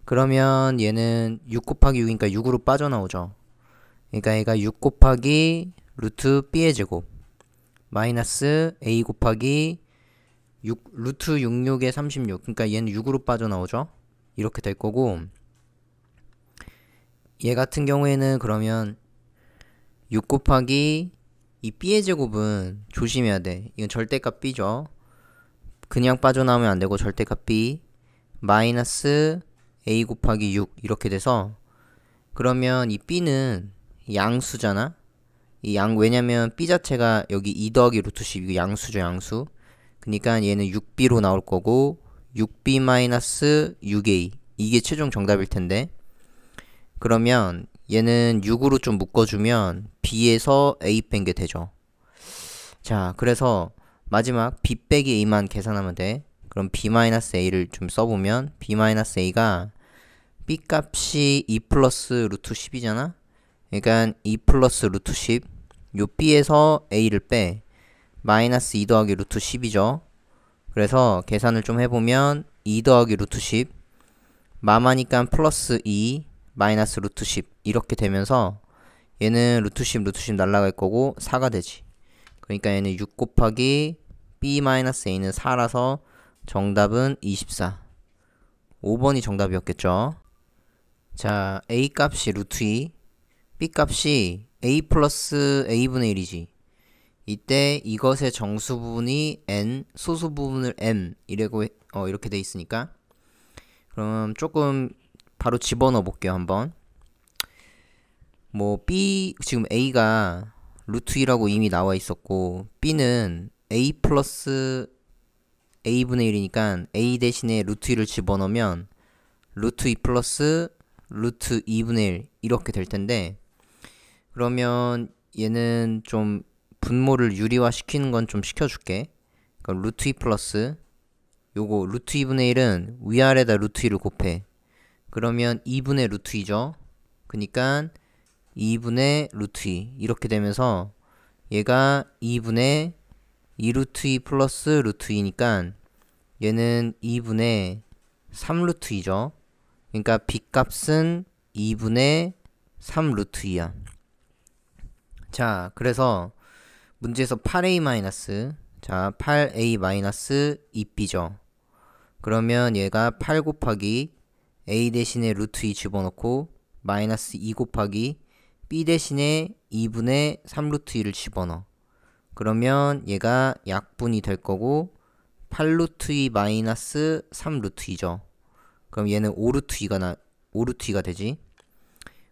그러면 얘는 6 곱하기 6이니까 6으로 빠져나오죠. 그러니까 얘가 6 곱하기 루트 B의 제곱 마이너스 A 곱하기 6, 루트 66에 36 그러니까 얘는 6으로 빠져나오죠. 이렇게 될 거고 얘 같은 경우에는 그러면 6 곱하기 이 B의 제곱은 조심해야 돼. 이건 절대값 B죠. 그냥 빠져나오면 안 되고 절대값 B 마이너스 A 곱하기 6 이렇게 돼서 그러면 이 B는 양수잖아. 이 왜냐면 B 자체가 여기 2 더하기 루트 10 이거 양수죠 양수. 그니까 얘는 6B로 나올 거고 6B 마이너스 6A 이게 최종 정답일 텐데 그러면 얘는 6으로 좀 묶어주면 B에서 A 뺀 게 되죠. 자 그래서 마지막 B 빼기 A만 계산하면 돼. 그럼 B 마이너스 A를 좀 써보면 B 마이너스 A가 B 값이 2 플러스 루트 10이잖아. 그러니까 2 플러스 루트 10 요 B에서 A를 빼 마이너스 2 더하기 루트 10이죠. 그래서 계산을 좀 해보면 2 더하기 루트 10 마마니까 플러스 2 마이너스 루트 10 이렇게 되면서 얘는 루트 10 루트 10 날라갈 거고 4가 되지. 그러니까 얘는 6 곱하기 B 마이너스 A는 4라서 정답은 24. 5번이 정답이었겠죠. 자 A 값이 루트 2 B 값이 A 플러스 A분의 1이지. 이때 이것의 정수 부분이 n, 소수 부분을 m 이렇게 돼 있으니까 그럼 조금 바로 집어넣어 볼게요 한번. 뭐 B 지금 A가 루트 2라고 이미 나와 있었고 B는 a 플러스 a분의 1이니까 a 대신에 루트 1을 집어넣으면 루트 2 플러스 루트 2분의 1 이렇게 될 텐데, 그러면 얘는 좀 분모를 유리화 시키는 건 좀 시켜줄게. 그러니까 루트 2 플러스 요거 루트 2분의 1은 위아래다 루트 2를 곱해. 그러면 2분의 루트 2죠. 그니까 2분의 루트 2 이렇게 되면서 얘가 2분의 2 루트 2 플러스 루트 2니까 얘는 2분의 3 루트 2죠. 그러니까 b값은 2분의 3 루트 2야. 자, 그래서 문제에서 8a 마이너스, 자 8a 마이너스 2b죠. 그러면 얘가 8 곱하기 a 대신에 루트 2 집어넣고 마이너스 2 곱하기 b 대신에 2분의 3 루트 2를 집어넣어. 그러면 얘가 약분이 될 거고 8 루트 2 마이너스 3 루트 2죠. 그럼 얘는 5 루트 2가 되지.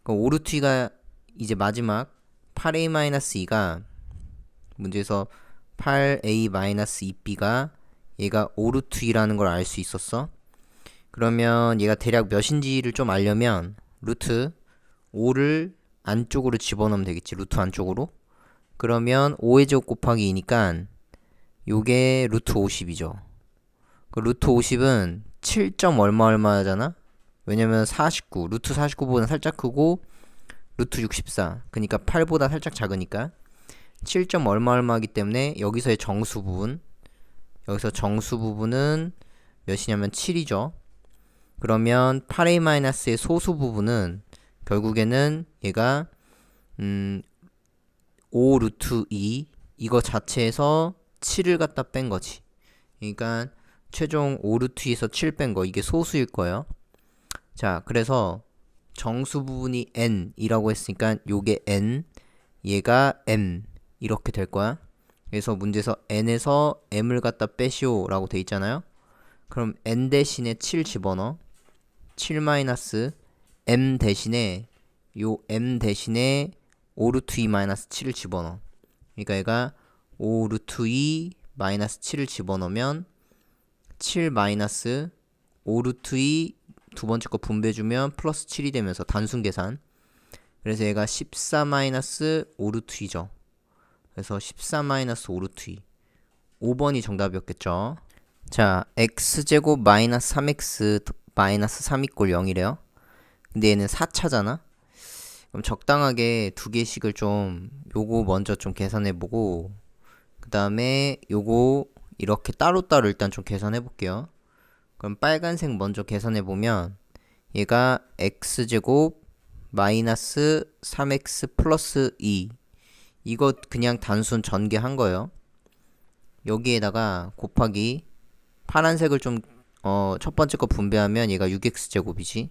그럼 5 루트 2가 이제 마지막 8a 마이너스 2가 문제에서 8a 마이너스 2b가 얘가 5 루트 2라는 걸 알 수 있었어. 그러면 얘가 대략 몇인지를 좀 알려면 루트 5를 안쪽으로 집어넣으면 되겠지. 루트 안쪽으로. 그러면 5의 제곱 곱하기 2니까 요게 루트 50이죠. 그 루트 50은 7. 얼마잖아? 왜냐면 49, 루트 49보다 살짝 크고 루트 64, 그니까 8보다 살짝 작으니까 7. 얼마이기 때문에 여기서의 정수 부분, 여기서 정수 부분은 몇이냐면 7이죠. 그러면 8a-의 소수 부분은 결국에는 얘가 5 루트 2 이거 자체에서 7을 갖다 뺀 거지. 그러니까 최종 5 루트 2에서 7 뺀 거, 이게 소수일 거예요. 자, 그래서 정수 부분이 n이라고 했으니까 요게 n, 얘가 m 이렇게 될 거야. 그래서 문제에서 n에서 m을 갖다 빼시오 라고 돼 있잖아요. 그럼 n 대신에 7 집어넣어. 7 마이너스 m 대신에 요 m 대신에 5 루트 2 마이너스 7을 집어넣어. 그러니까 얘가 5 루트 2 마이너스 7을 집어넣으면 7 마이너스 5 루트 2 두 번째 거 분배해주면 플러스 7이 되면서 단순 계산. 그래서 얘가 14 마이너스 5 루트 2죠. 그래서 14 마이너스 5 루트 2. 5번이 정답이었겠죠. 자, x제곱 마이너스 3x 마이너스 3 이꼴 0이래요. 근데 얘는 4차잖아. 그럼 적당하게 두 개씩을 좀 요거 먼저 좀 계산해보고 그 다음에 요거 이렇게 따로따로 일단 좀 계산해볼게요. 그럼 빨간색 먼저 계산해보면 얘가 x제곱 마이너스 3x 플러스 2 이거 그냥 단순 전개한 거예요. 여기에다가 곱하기 파란색을 좀 첫 번째 거 분배하면 얘가 6x제곱이지.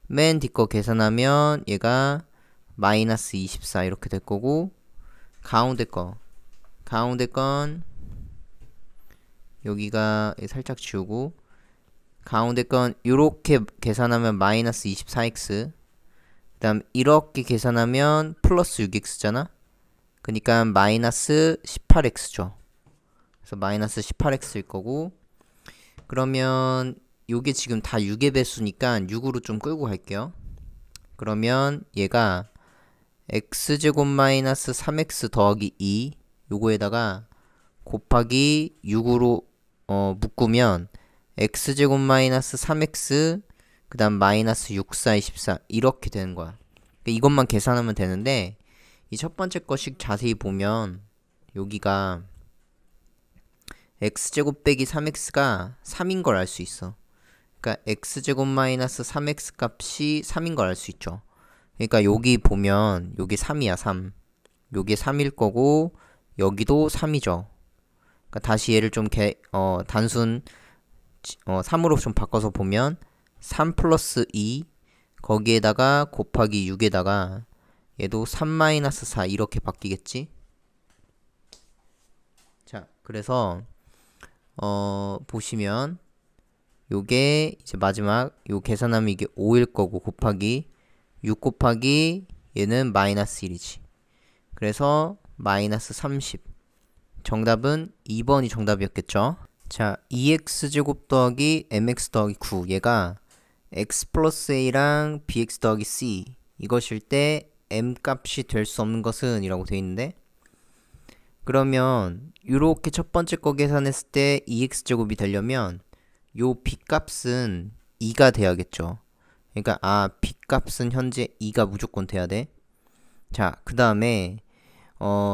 맨 뒤 거 계산하면 얘가 마이너스 24 이렇게 될 거고, 가운데 건 여기가 살짝 지우고 가운데 건 이렇게 계산하면 마이너스 24x, 그 다음 이렇게 계산하면 플러스 6x잖아. 그니까 마이너스 18x죠. 그래서 마이너스 18x일 거고, 그러면 요게 지금 다 6의 배수니까 6으로 좀 끌고 갈게요. 그러면 얘가 x제곱 마이너스 3x 더하기 2 요거에다가 곱하기 6으로 묶으면 x제곱 마이너스 3x 그 다음 마이너스 6, 4, 24 이렇게 되는 거야. 그러니까 이것만 계산하면 되는데 이 첫 번째 거씩 자세히 보면 여기가 x제곱 빼기 3x가 3인 걸 알 수 있어. 그러니까 x제곱 마이너스 3x 값이 3인 걸 알 수 있죠. 그러니까 여기 보면 여기 3이야 3. 여기 3일 거고 여기도 3이죠. 그러니까 다시 얘를 좀 단순 3으로 좀 바꿔서 보면 3 플러스 2 거기에다가 곱하기 6에다가 얘도 3 마이너스 4 이렇게 바뀌겠지. 자, 그래서 보시면 요게 이제 마지막 요 계산하면 이게 5일 거고 곱하기 6 곱하기 얘는 마이너스 1이지. 그래서 마이너스 30. 정답은 2번이 정답이었겠죠. 자, 2x제곱 더하기 mx 더하기 9 얘가 x 플러스 a랑 bx 더하기 c 이것일 때 m 값이 될 수 없는 것은 이라고 되어 있는데, 그러면 이렇게 첫 번째 거 계산했을 때 2x제곱이 되려면 요 b 값은 2가 돼야겠죠. 그러니까 b 값은 현재 2가 무조건 돼야 돼. 자, 그 다음에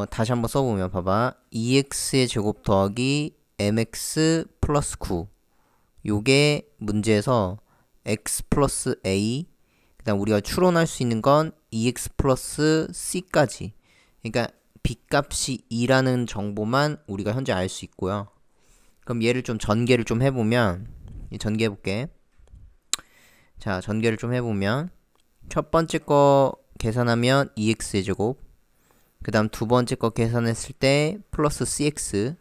다시 한번 써보면 봐봐. 2x의 제곱 더하기 mx 플러스 9 요게 문제에서 x 플러스 a 그 다음 우리가 추론할 수 있는 건 2x 플러스 c까지, 그러니까 b값이 2라는 정보만 우리가 현재 알 수 있고요. 그럼 얘를 좀 전개를 좀 해보면, 전개해볼게. 자, 전개를 좀 해보면 첫 번째 거 계산하면 2x의 제곱, 그 다음 두 번째 거 계산했을 때 플러스 cx,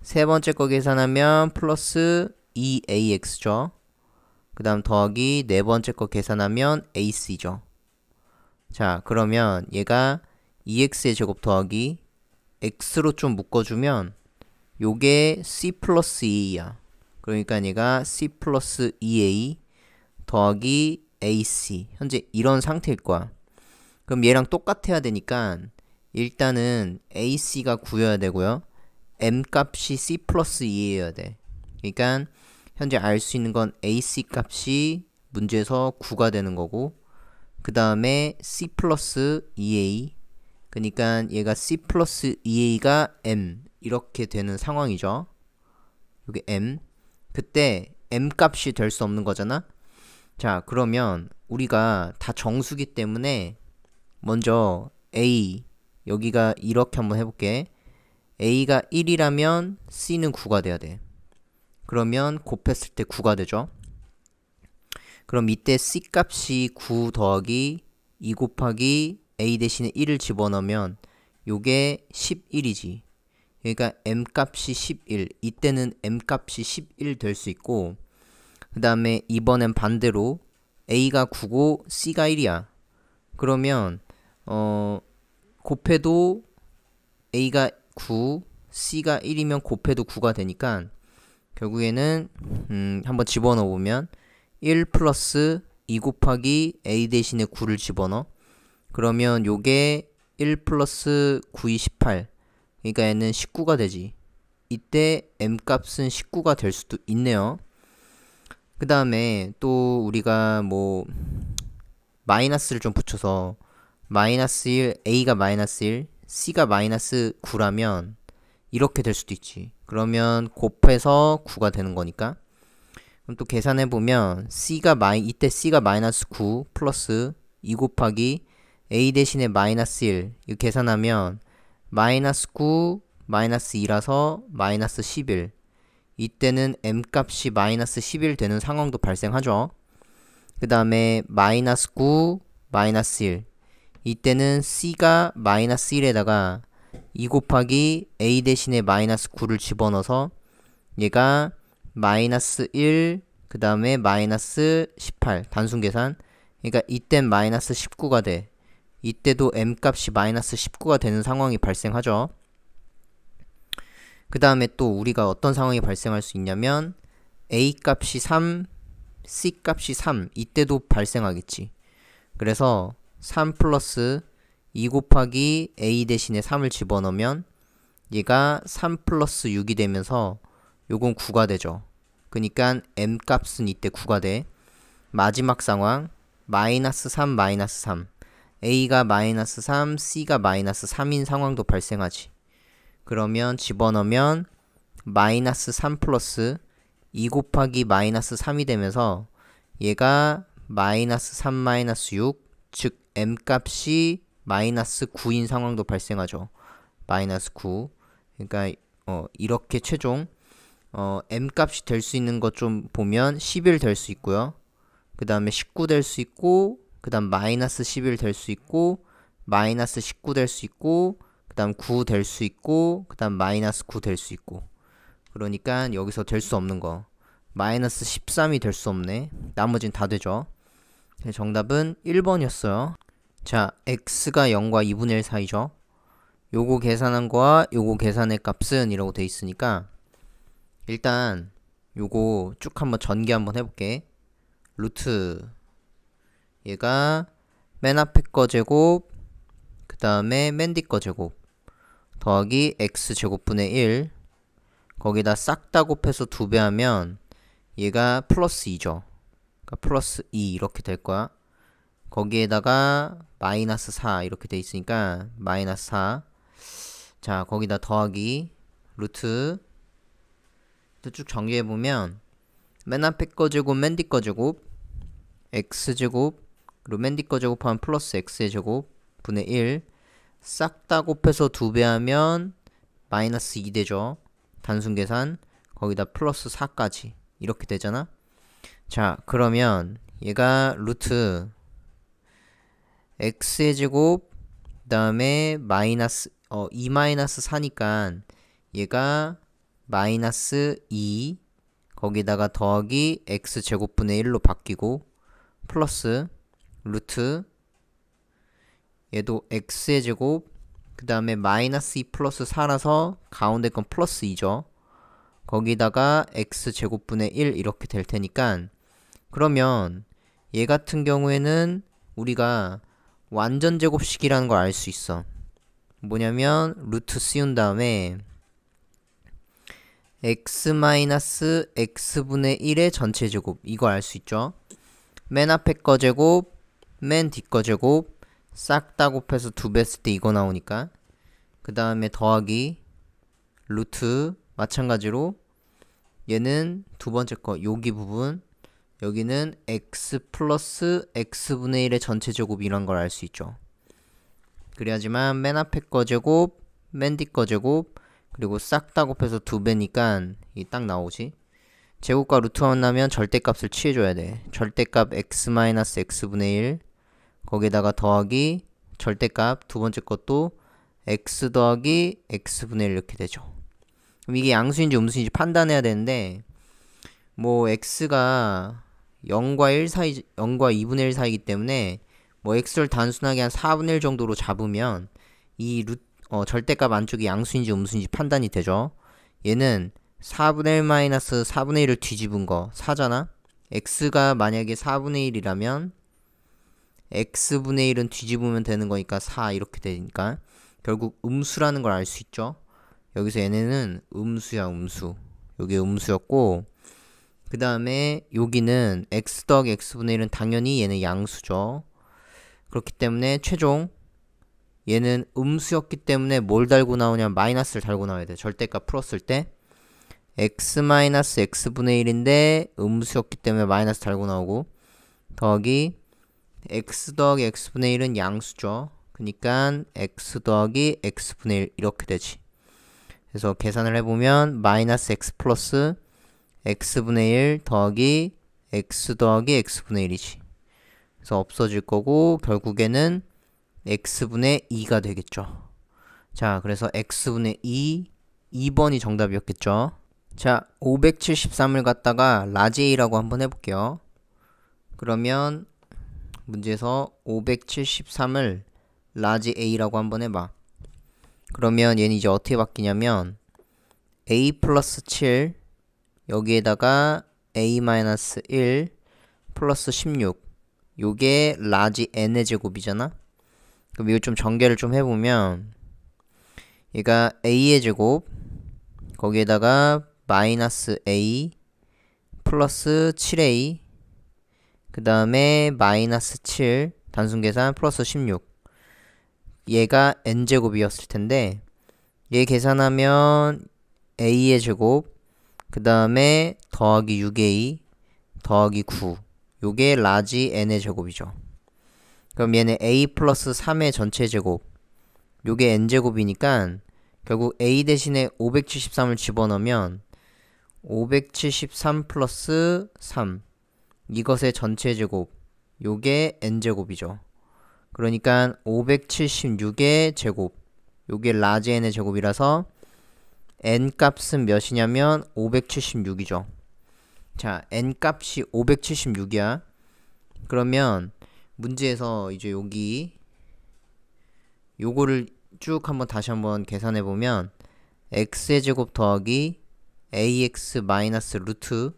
세 번째 거 계산하면 플러스 2ax죠. 그 다음 더하기 네 번째 거 계산하면 ac죠. 자, 그러면 얘가 2x의 제곱 더하기 x로 좀 묶어주면 요게 c 플러스 2a야. 그러니까 얘가 c 플러스 2a 더하기 ac 현재 이런 상태일 거야. 그럼 얘랑 똑같아야 되니까 일단은 ac가 9여야 되고요, m 값이 c 플러스 2여야 돼. 그러니까 현재 알 수 있는 건 ac 값이 문제에서 9가 되는 거고, 그 다음에 c 플러스 2a, 그러니까 얘가 c 플러스 2a가 m 이렇게 되는 상황이죠. 여기 m, 그때 m 값이 될 수 없는 거잖아. 자, 그러면 우리가 다 정수기 때문에 먼저 a, 여기가 이렇게 한번 해볼게. a가 1이라면 c는 9가 돼야 돼. 그러면 곱했을 때 9가 되죠. 그럼 이때 c 값이 9 더하기 2 곱하기 a 대신에 1을 집어넣으면 요게 11이지. 그러니까 m 값이 11, 이때는 m 값이 11 될 수 있고, 그 다음에 이번엔 반대로 a가 9고 c가 1이야. 그러면 곱해도 a가 9, c가 1이면 곱해도 9가 되니까 결국에는 한번 집어넣어보면 1 플러스 2 곱하기 a 대신에 9를 집어넣어. 그러면 요게 1 플러스 9이 18, 그러니까 얘는 19가 되지. 이때 m 값은 19가 될 수도 있네요. 그 다음에 또 우리가 뭐 마이너스를 좀 붙여서 마이너스 1, a가 마이너스 1, c가 마이너스 9라면 이렇게 될 수도 있지. 그러면 곱해서 9가 되는 거니까. 그럼 또 계산해보면 이때 c가 마이너스 9 플러스 2 곱하기 a 대신에 마이너스 1 이거 계산하면 마이너스 9 마이너스 2라서 마이너스 11, 이때는 m 값이 마이너스 11 되는 상황도 발생하죠. 그 다음에 마이너스 9 마이너스 1, 이때는 c가 마이너스 1에다가 2 곱하기 a 대신에 마이너스 9를 집어넣어서 얘가 마이너스 1, 그 다음에 마이너스 18 단순 계산, 그러니까 이땐 마이너스 19가 돼. 이때도 m 값이 마이너스 19가 되는 상황이 발생하죠. 그 다음에 또 우리가 어떤 상황이 발생할 수 있냐면 a 값이 3, c 값이 3, 이때도 발생하겠지. 그래서 3 플러스 2 곱하기 a 대신에 3을 집어넣으면 얘가 3 플러스 6이 되면서 요건 9가 되죠. 그러니까 m 값은 이때 9가 돼. 마지막 상황 마이너스 3 마이너스 3, a가 마이너스 3, c가 마이너스 3인 상황도 발생하지. 그러면 집어넣으면 마이너스 3 플러스 2 곱하기 마이너스 3이 되면서 얘가 마이너스 3 마이너스 6, 즉 m 값이 마이너스 9인 상황도 발생하죠. 마이너스 9. 그러니까 이렇게 최종 m 값이 될 수 있는 것 좀 보면 11 될 수 있고요. 그 다음에 19 될 수 있고, 그 다음 마이너스 11 될 수 있고, 마이너스 19 될 수 있고, 그 다음 9 될 수 있고, 그 다음 마이너스 9 될 수 있고. 그러니까 여기서 될 수 없는 거 마이너스 13이 될 수 없네. 나머진 다 되죠. 정답은 1번이었어요. 자, x가 0과 2분의 1 사이죠. 요거 계산한 거와 요거 계산의 값은 이라고 돼 있으니까 일단 요거 쭉 한번 전개 한번 해볼게. 루트 얘가 맨 앞에 거 제곱 그 다음에 맨 뒤 거 제곱 더하기 x제곱분의 1 거기다 싹 다 곱해서 2배 하면 얘가 플러스 2죠. 그러니까 플러스 2 이렇게 될 거야. 거기에다가 마이너스 4 이렇게 돼 있으니까 마이너스 4. 자, 거기다 더하기 루트 쭉 정리해보면 맨 앞에 거 제곱 맨 뒤 거 제곱 x제곱 그리고 맨 뒤 거 제곱하면 플러스 x의 제곱 분의 1 싹 다 곱해서 2배 하면 마이너스 2 되죠. 단순 계산 거기다 플러스 4까지 이렇게 되잖아. 자, 그러면 얘가 루트 x의 제곱 그 다음에 마이너스 2 마이너스 4니까 얘가 마이너스 2 거기다가 더하기 x제곱분의 1로 바뀌고 플러스 루트 얘도 x의 제곱 그 다음에 마이너스 2 플러스 4라서 가운데 건 플러스 2죠. 거기다가 x제곱분의 1 이렇게 될 테니까 그러면 얘 같은 경우에는 우리가 완전 제곱식이라는 걸 알 수 있어. 뭐냐면 루트 씌운 다음에 x 마이너스 x분의 1의 전체 제곱 이거 알 수 있죠. 맨 앞에 거 제곱 맨 뒤 거 제곱 싹 다 곱해서 2배 했을 때 이거 나오니까 그 다음에 더하기 루트 마찬가지로 얘는 두 번째 거 여기 부분 여기는 x 플러스 x분의 1의 전체 제곱이란 걸 알 수 있죠. 그래야지만 맨 앞에 거 제곱 맨 뒤 거 제곱 그리고 싹 다 곱해서 2배니까 이 딱 나오지. 제곱과 루트 만나면 절대값을 취해줘야 돼. 절대값 x-x분의 1 거기다가 더하기 절대값 두 번째 것도 x 더하기 x분의 1 이렇게 되죠. 그럼 이게 양수인지 음수인지 판단해야 되는데 뭐 x가 0과 1 사이 0과 2분의 1 사이이기 때문에 뭐 x를 단순하게 한 4분의 1 정도로 잡으면 이 절대값 안쪽이 양수인지 음수인지 판단이 되죠. 얘는 4분의 1 마이너스 4분의 1을 뒤집은 거 4잖아. x가 만약에 4분의 1이라면 x분의 1은 뒤집으면 되는 거니까 4 이렇게 되니까 결국 음수라는 걸 알 수 있죠. 여기서 얘네는 음수야 음수. 여기 음수였고 그 다음에 여기는 x 더하기 x분의 1은 당연히 얘는 양수죠. 그렇기 때문에 최종 얘는 음수였기 때문에 뭘 달고 나오냐면 마이너스를 달고 나와야 돼. 절대값 풀었을 때 x 마이너스 x분의 1인데 음수였기 때문에 마이너스 달고 나오고 더하기 x 더하기 x분의 1은 양수죠. 그러니까 x 더하기 x분의 1 이렇게 되지. 그래서 계산을 해보면 마이너스 x 플러스 x분의 1 더하기 x 더하기 x분의 1이지. 그래서 없어질 거고 결국에는 x분의 2가 되겠죠. 자, 그래서 x분의 2번이 정답이었겠죠. 자, 573을 갖다가 라지 A라고 한번 해볼게요. 그러면 문제에서 573을 라지 A라고 한번 해봐. 그러면 얘는 이제 어떻게 바뀌냐면 A 플러스 7 여기에다가 A 마이너스 1 플러스 16 요게 라지 N의 제곱이잖아. 그럼 이거 좀 전개를 좀 해보면 얘가 A의 제곱 거기에다가 마이너스 A 플러스 7A 그 다음에 마이너스 7 단순 계산 플러스 16 얘가 n제곱이었을 텐데 얘 계산하면 a의 제곱 그 다음에 더하기 6a 더하기 9 요게 라지 n의 제곱이죠. 그럼 얘는 a 플러스 3의 전체 제곱 요게 n제곱이니까 결국 a 대신에 573을 집어넣으면 573 플러스 3 이것의 전체 제곱 요게 n제곱이죠. 그러니까 576의 제곱 요게 라지 n의 제곱이라서 n 값은 몇이냐면 576이죠. 자, n 값이 576이야. 그러면 문제에서 이제 여기 요거를 쭉 한번 다시 한번 계산해 보면 x의 제곱 더하기 ax 마이너스 루트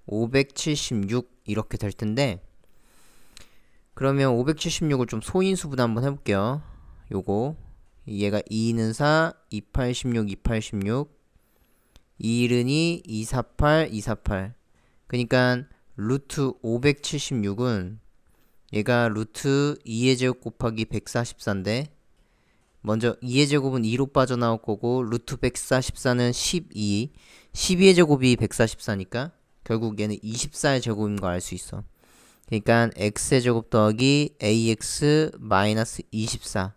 576 이렇게 될 텐데, 그러면 576을 좀 소인수분 한번 해볼게요. 요거 얘가 2는 4, 286, 286, 2일은 2, 248, 248. 그러니까 루트 576은 얘가 루트 2의 제곱 곱하기 144인데, 먼저 2의 제곱은 2로 빠져나올 거고 루트 144는 12, 12의 제곱이 144니까 결국 얘는 24의 제곱인 거 알 수 있어. 그러니까 x의 제곱 더하기 ax 마이너스 24,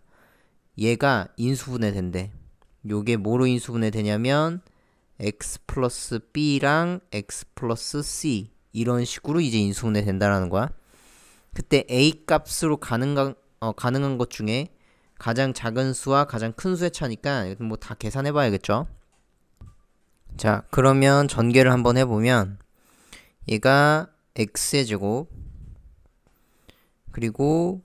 얘가 인수분해 된대. 요게 뭐로 인수분해 되냐면 x 플러스 b랑 x 플러스 c 이런 식으로 이제 인수분해 된다라는 거야. 그때 a 값으로 가능한 것 중에 가장 작은 수와 가장 큰 수의 차니까 뭐 다 계산해 봐야겠죠. 자, 그러면 전개를 한번 해보면 얘가 x의 제곱 그리고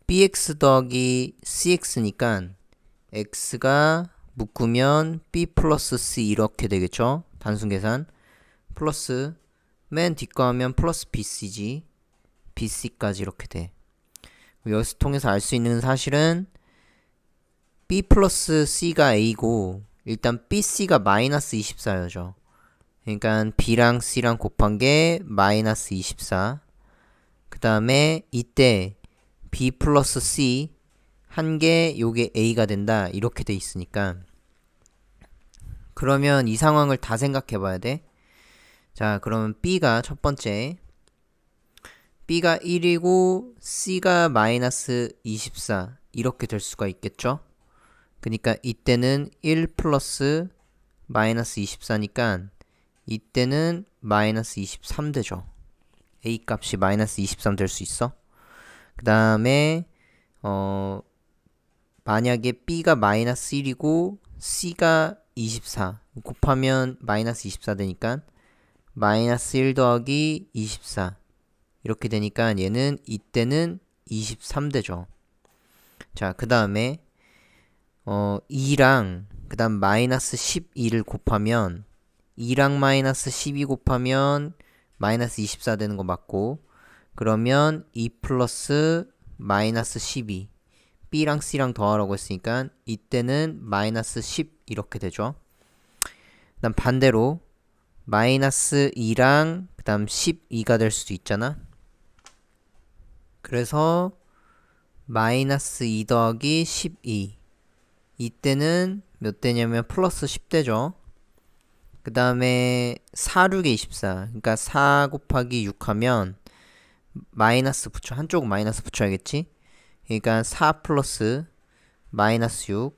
bx 더하기 cx니까 x가 묶으면 b 플러스 c 이렇게 되겠죠. 단순 계산 플러스 맨 뒷거 하면 플러스 bc지. bc까지 이렇게 돼. 여기서 통해서 알 수 있는 사실은 b 플러스 c가 a고 일단 bc가 마이너스 24였죠. 그러니까 b랑 c랑 곱한 게 마이너스 24. 그 다음에 이때 b 플러스 c 한 개 요게 a가 된다 이렇게 돼 있으니까, 그러면 이 상황을 다 생각해 봐야 돼. 자, 그러면 b가 첫 번째 b가 1이고 c가 마이너스 24 이렇게 될 수가 있겠죠. 그러니까 이때는 1 플러스 마이너스 24니까 이때는 마이너스 23 되죠. a 값이 마이너스 23 될 수 있어. 그 다음에 만약에 b가 마이너스 1이고 c가 24 곱하면 마이너스 24 되니까 마이너스 1 더하기 24 이렇게 되니까 얘는 이때는 23 되죠. 자, 그 다음에 2랑 그 다음 마이너스 12를 곱하면 2랑 마이너스 12 곱하면 마이너스 24 되는 거 맞고, 그러면 2 플러스 마이너스 12 b랑 c랑 더하라고 했으니까 이때는 마이너스 10 이렇게 되죠. 그 다음 반대로 마이너스 2랑 그 다음 12가 될 수도 있잖아. 그래서 마이너스 2 더하기 12 이때는 몇 되냐면 플러스 10 되죠. 그 다음에 4, 6에 24 그러니까 4 곱하기 6 하면 마이너스 붙여, 한쪽은 마이너스 붙여야겠지. 그러니까 4 플러스 마이너스 6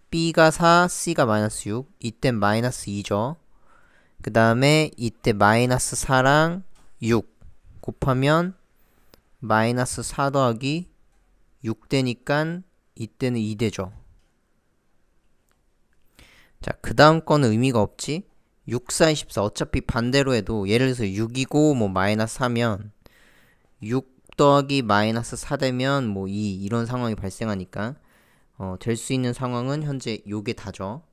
b가 4, c가 마이너스 6 이때 마이너스 2죠. 그 다음에 이때 마이너스 4랑 6 곱하면 마이너스 4 더하기 6 되니까 이때는 2 되죠. 자, 그 다음 거는 의미가 없지. 6, 4, 24 어차피 반대로 해도 예를 들어서 6이고 뭐 마이너스 4면 6 더하기 마이너스 4 되면 뭐 2 이런 상황이 발생하니까 될 수 있는 상황은 현재 요게 다죠.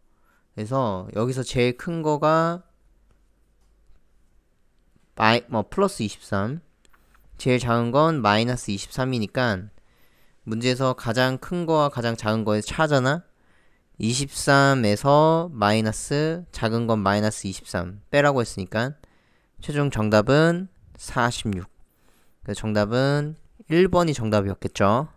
그래서 여기서 제일 큰 거가 플러스 23, 제일 작은 건 마이너스 23이니까 문제에서 가장 큰 거와 가장 작은 거의 차잖아. 23에서 마이너스 작은 건 마이너스 23 빼라고 했으니까 최종 정답은 46. 그래서 정답은 1번이 정답이었겠죠.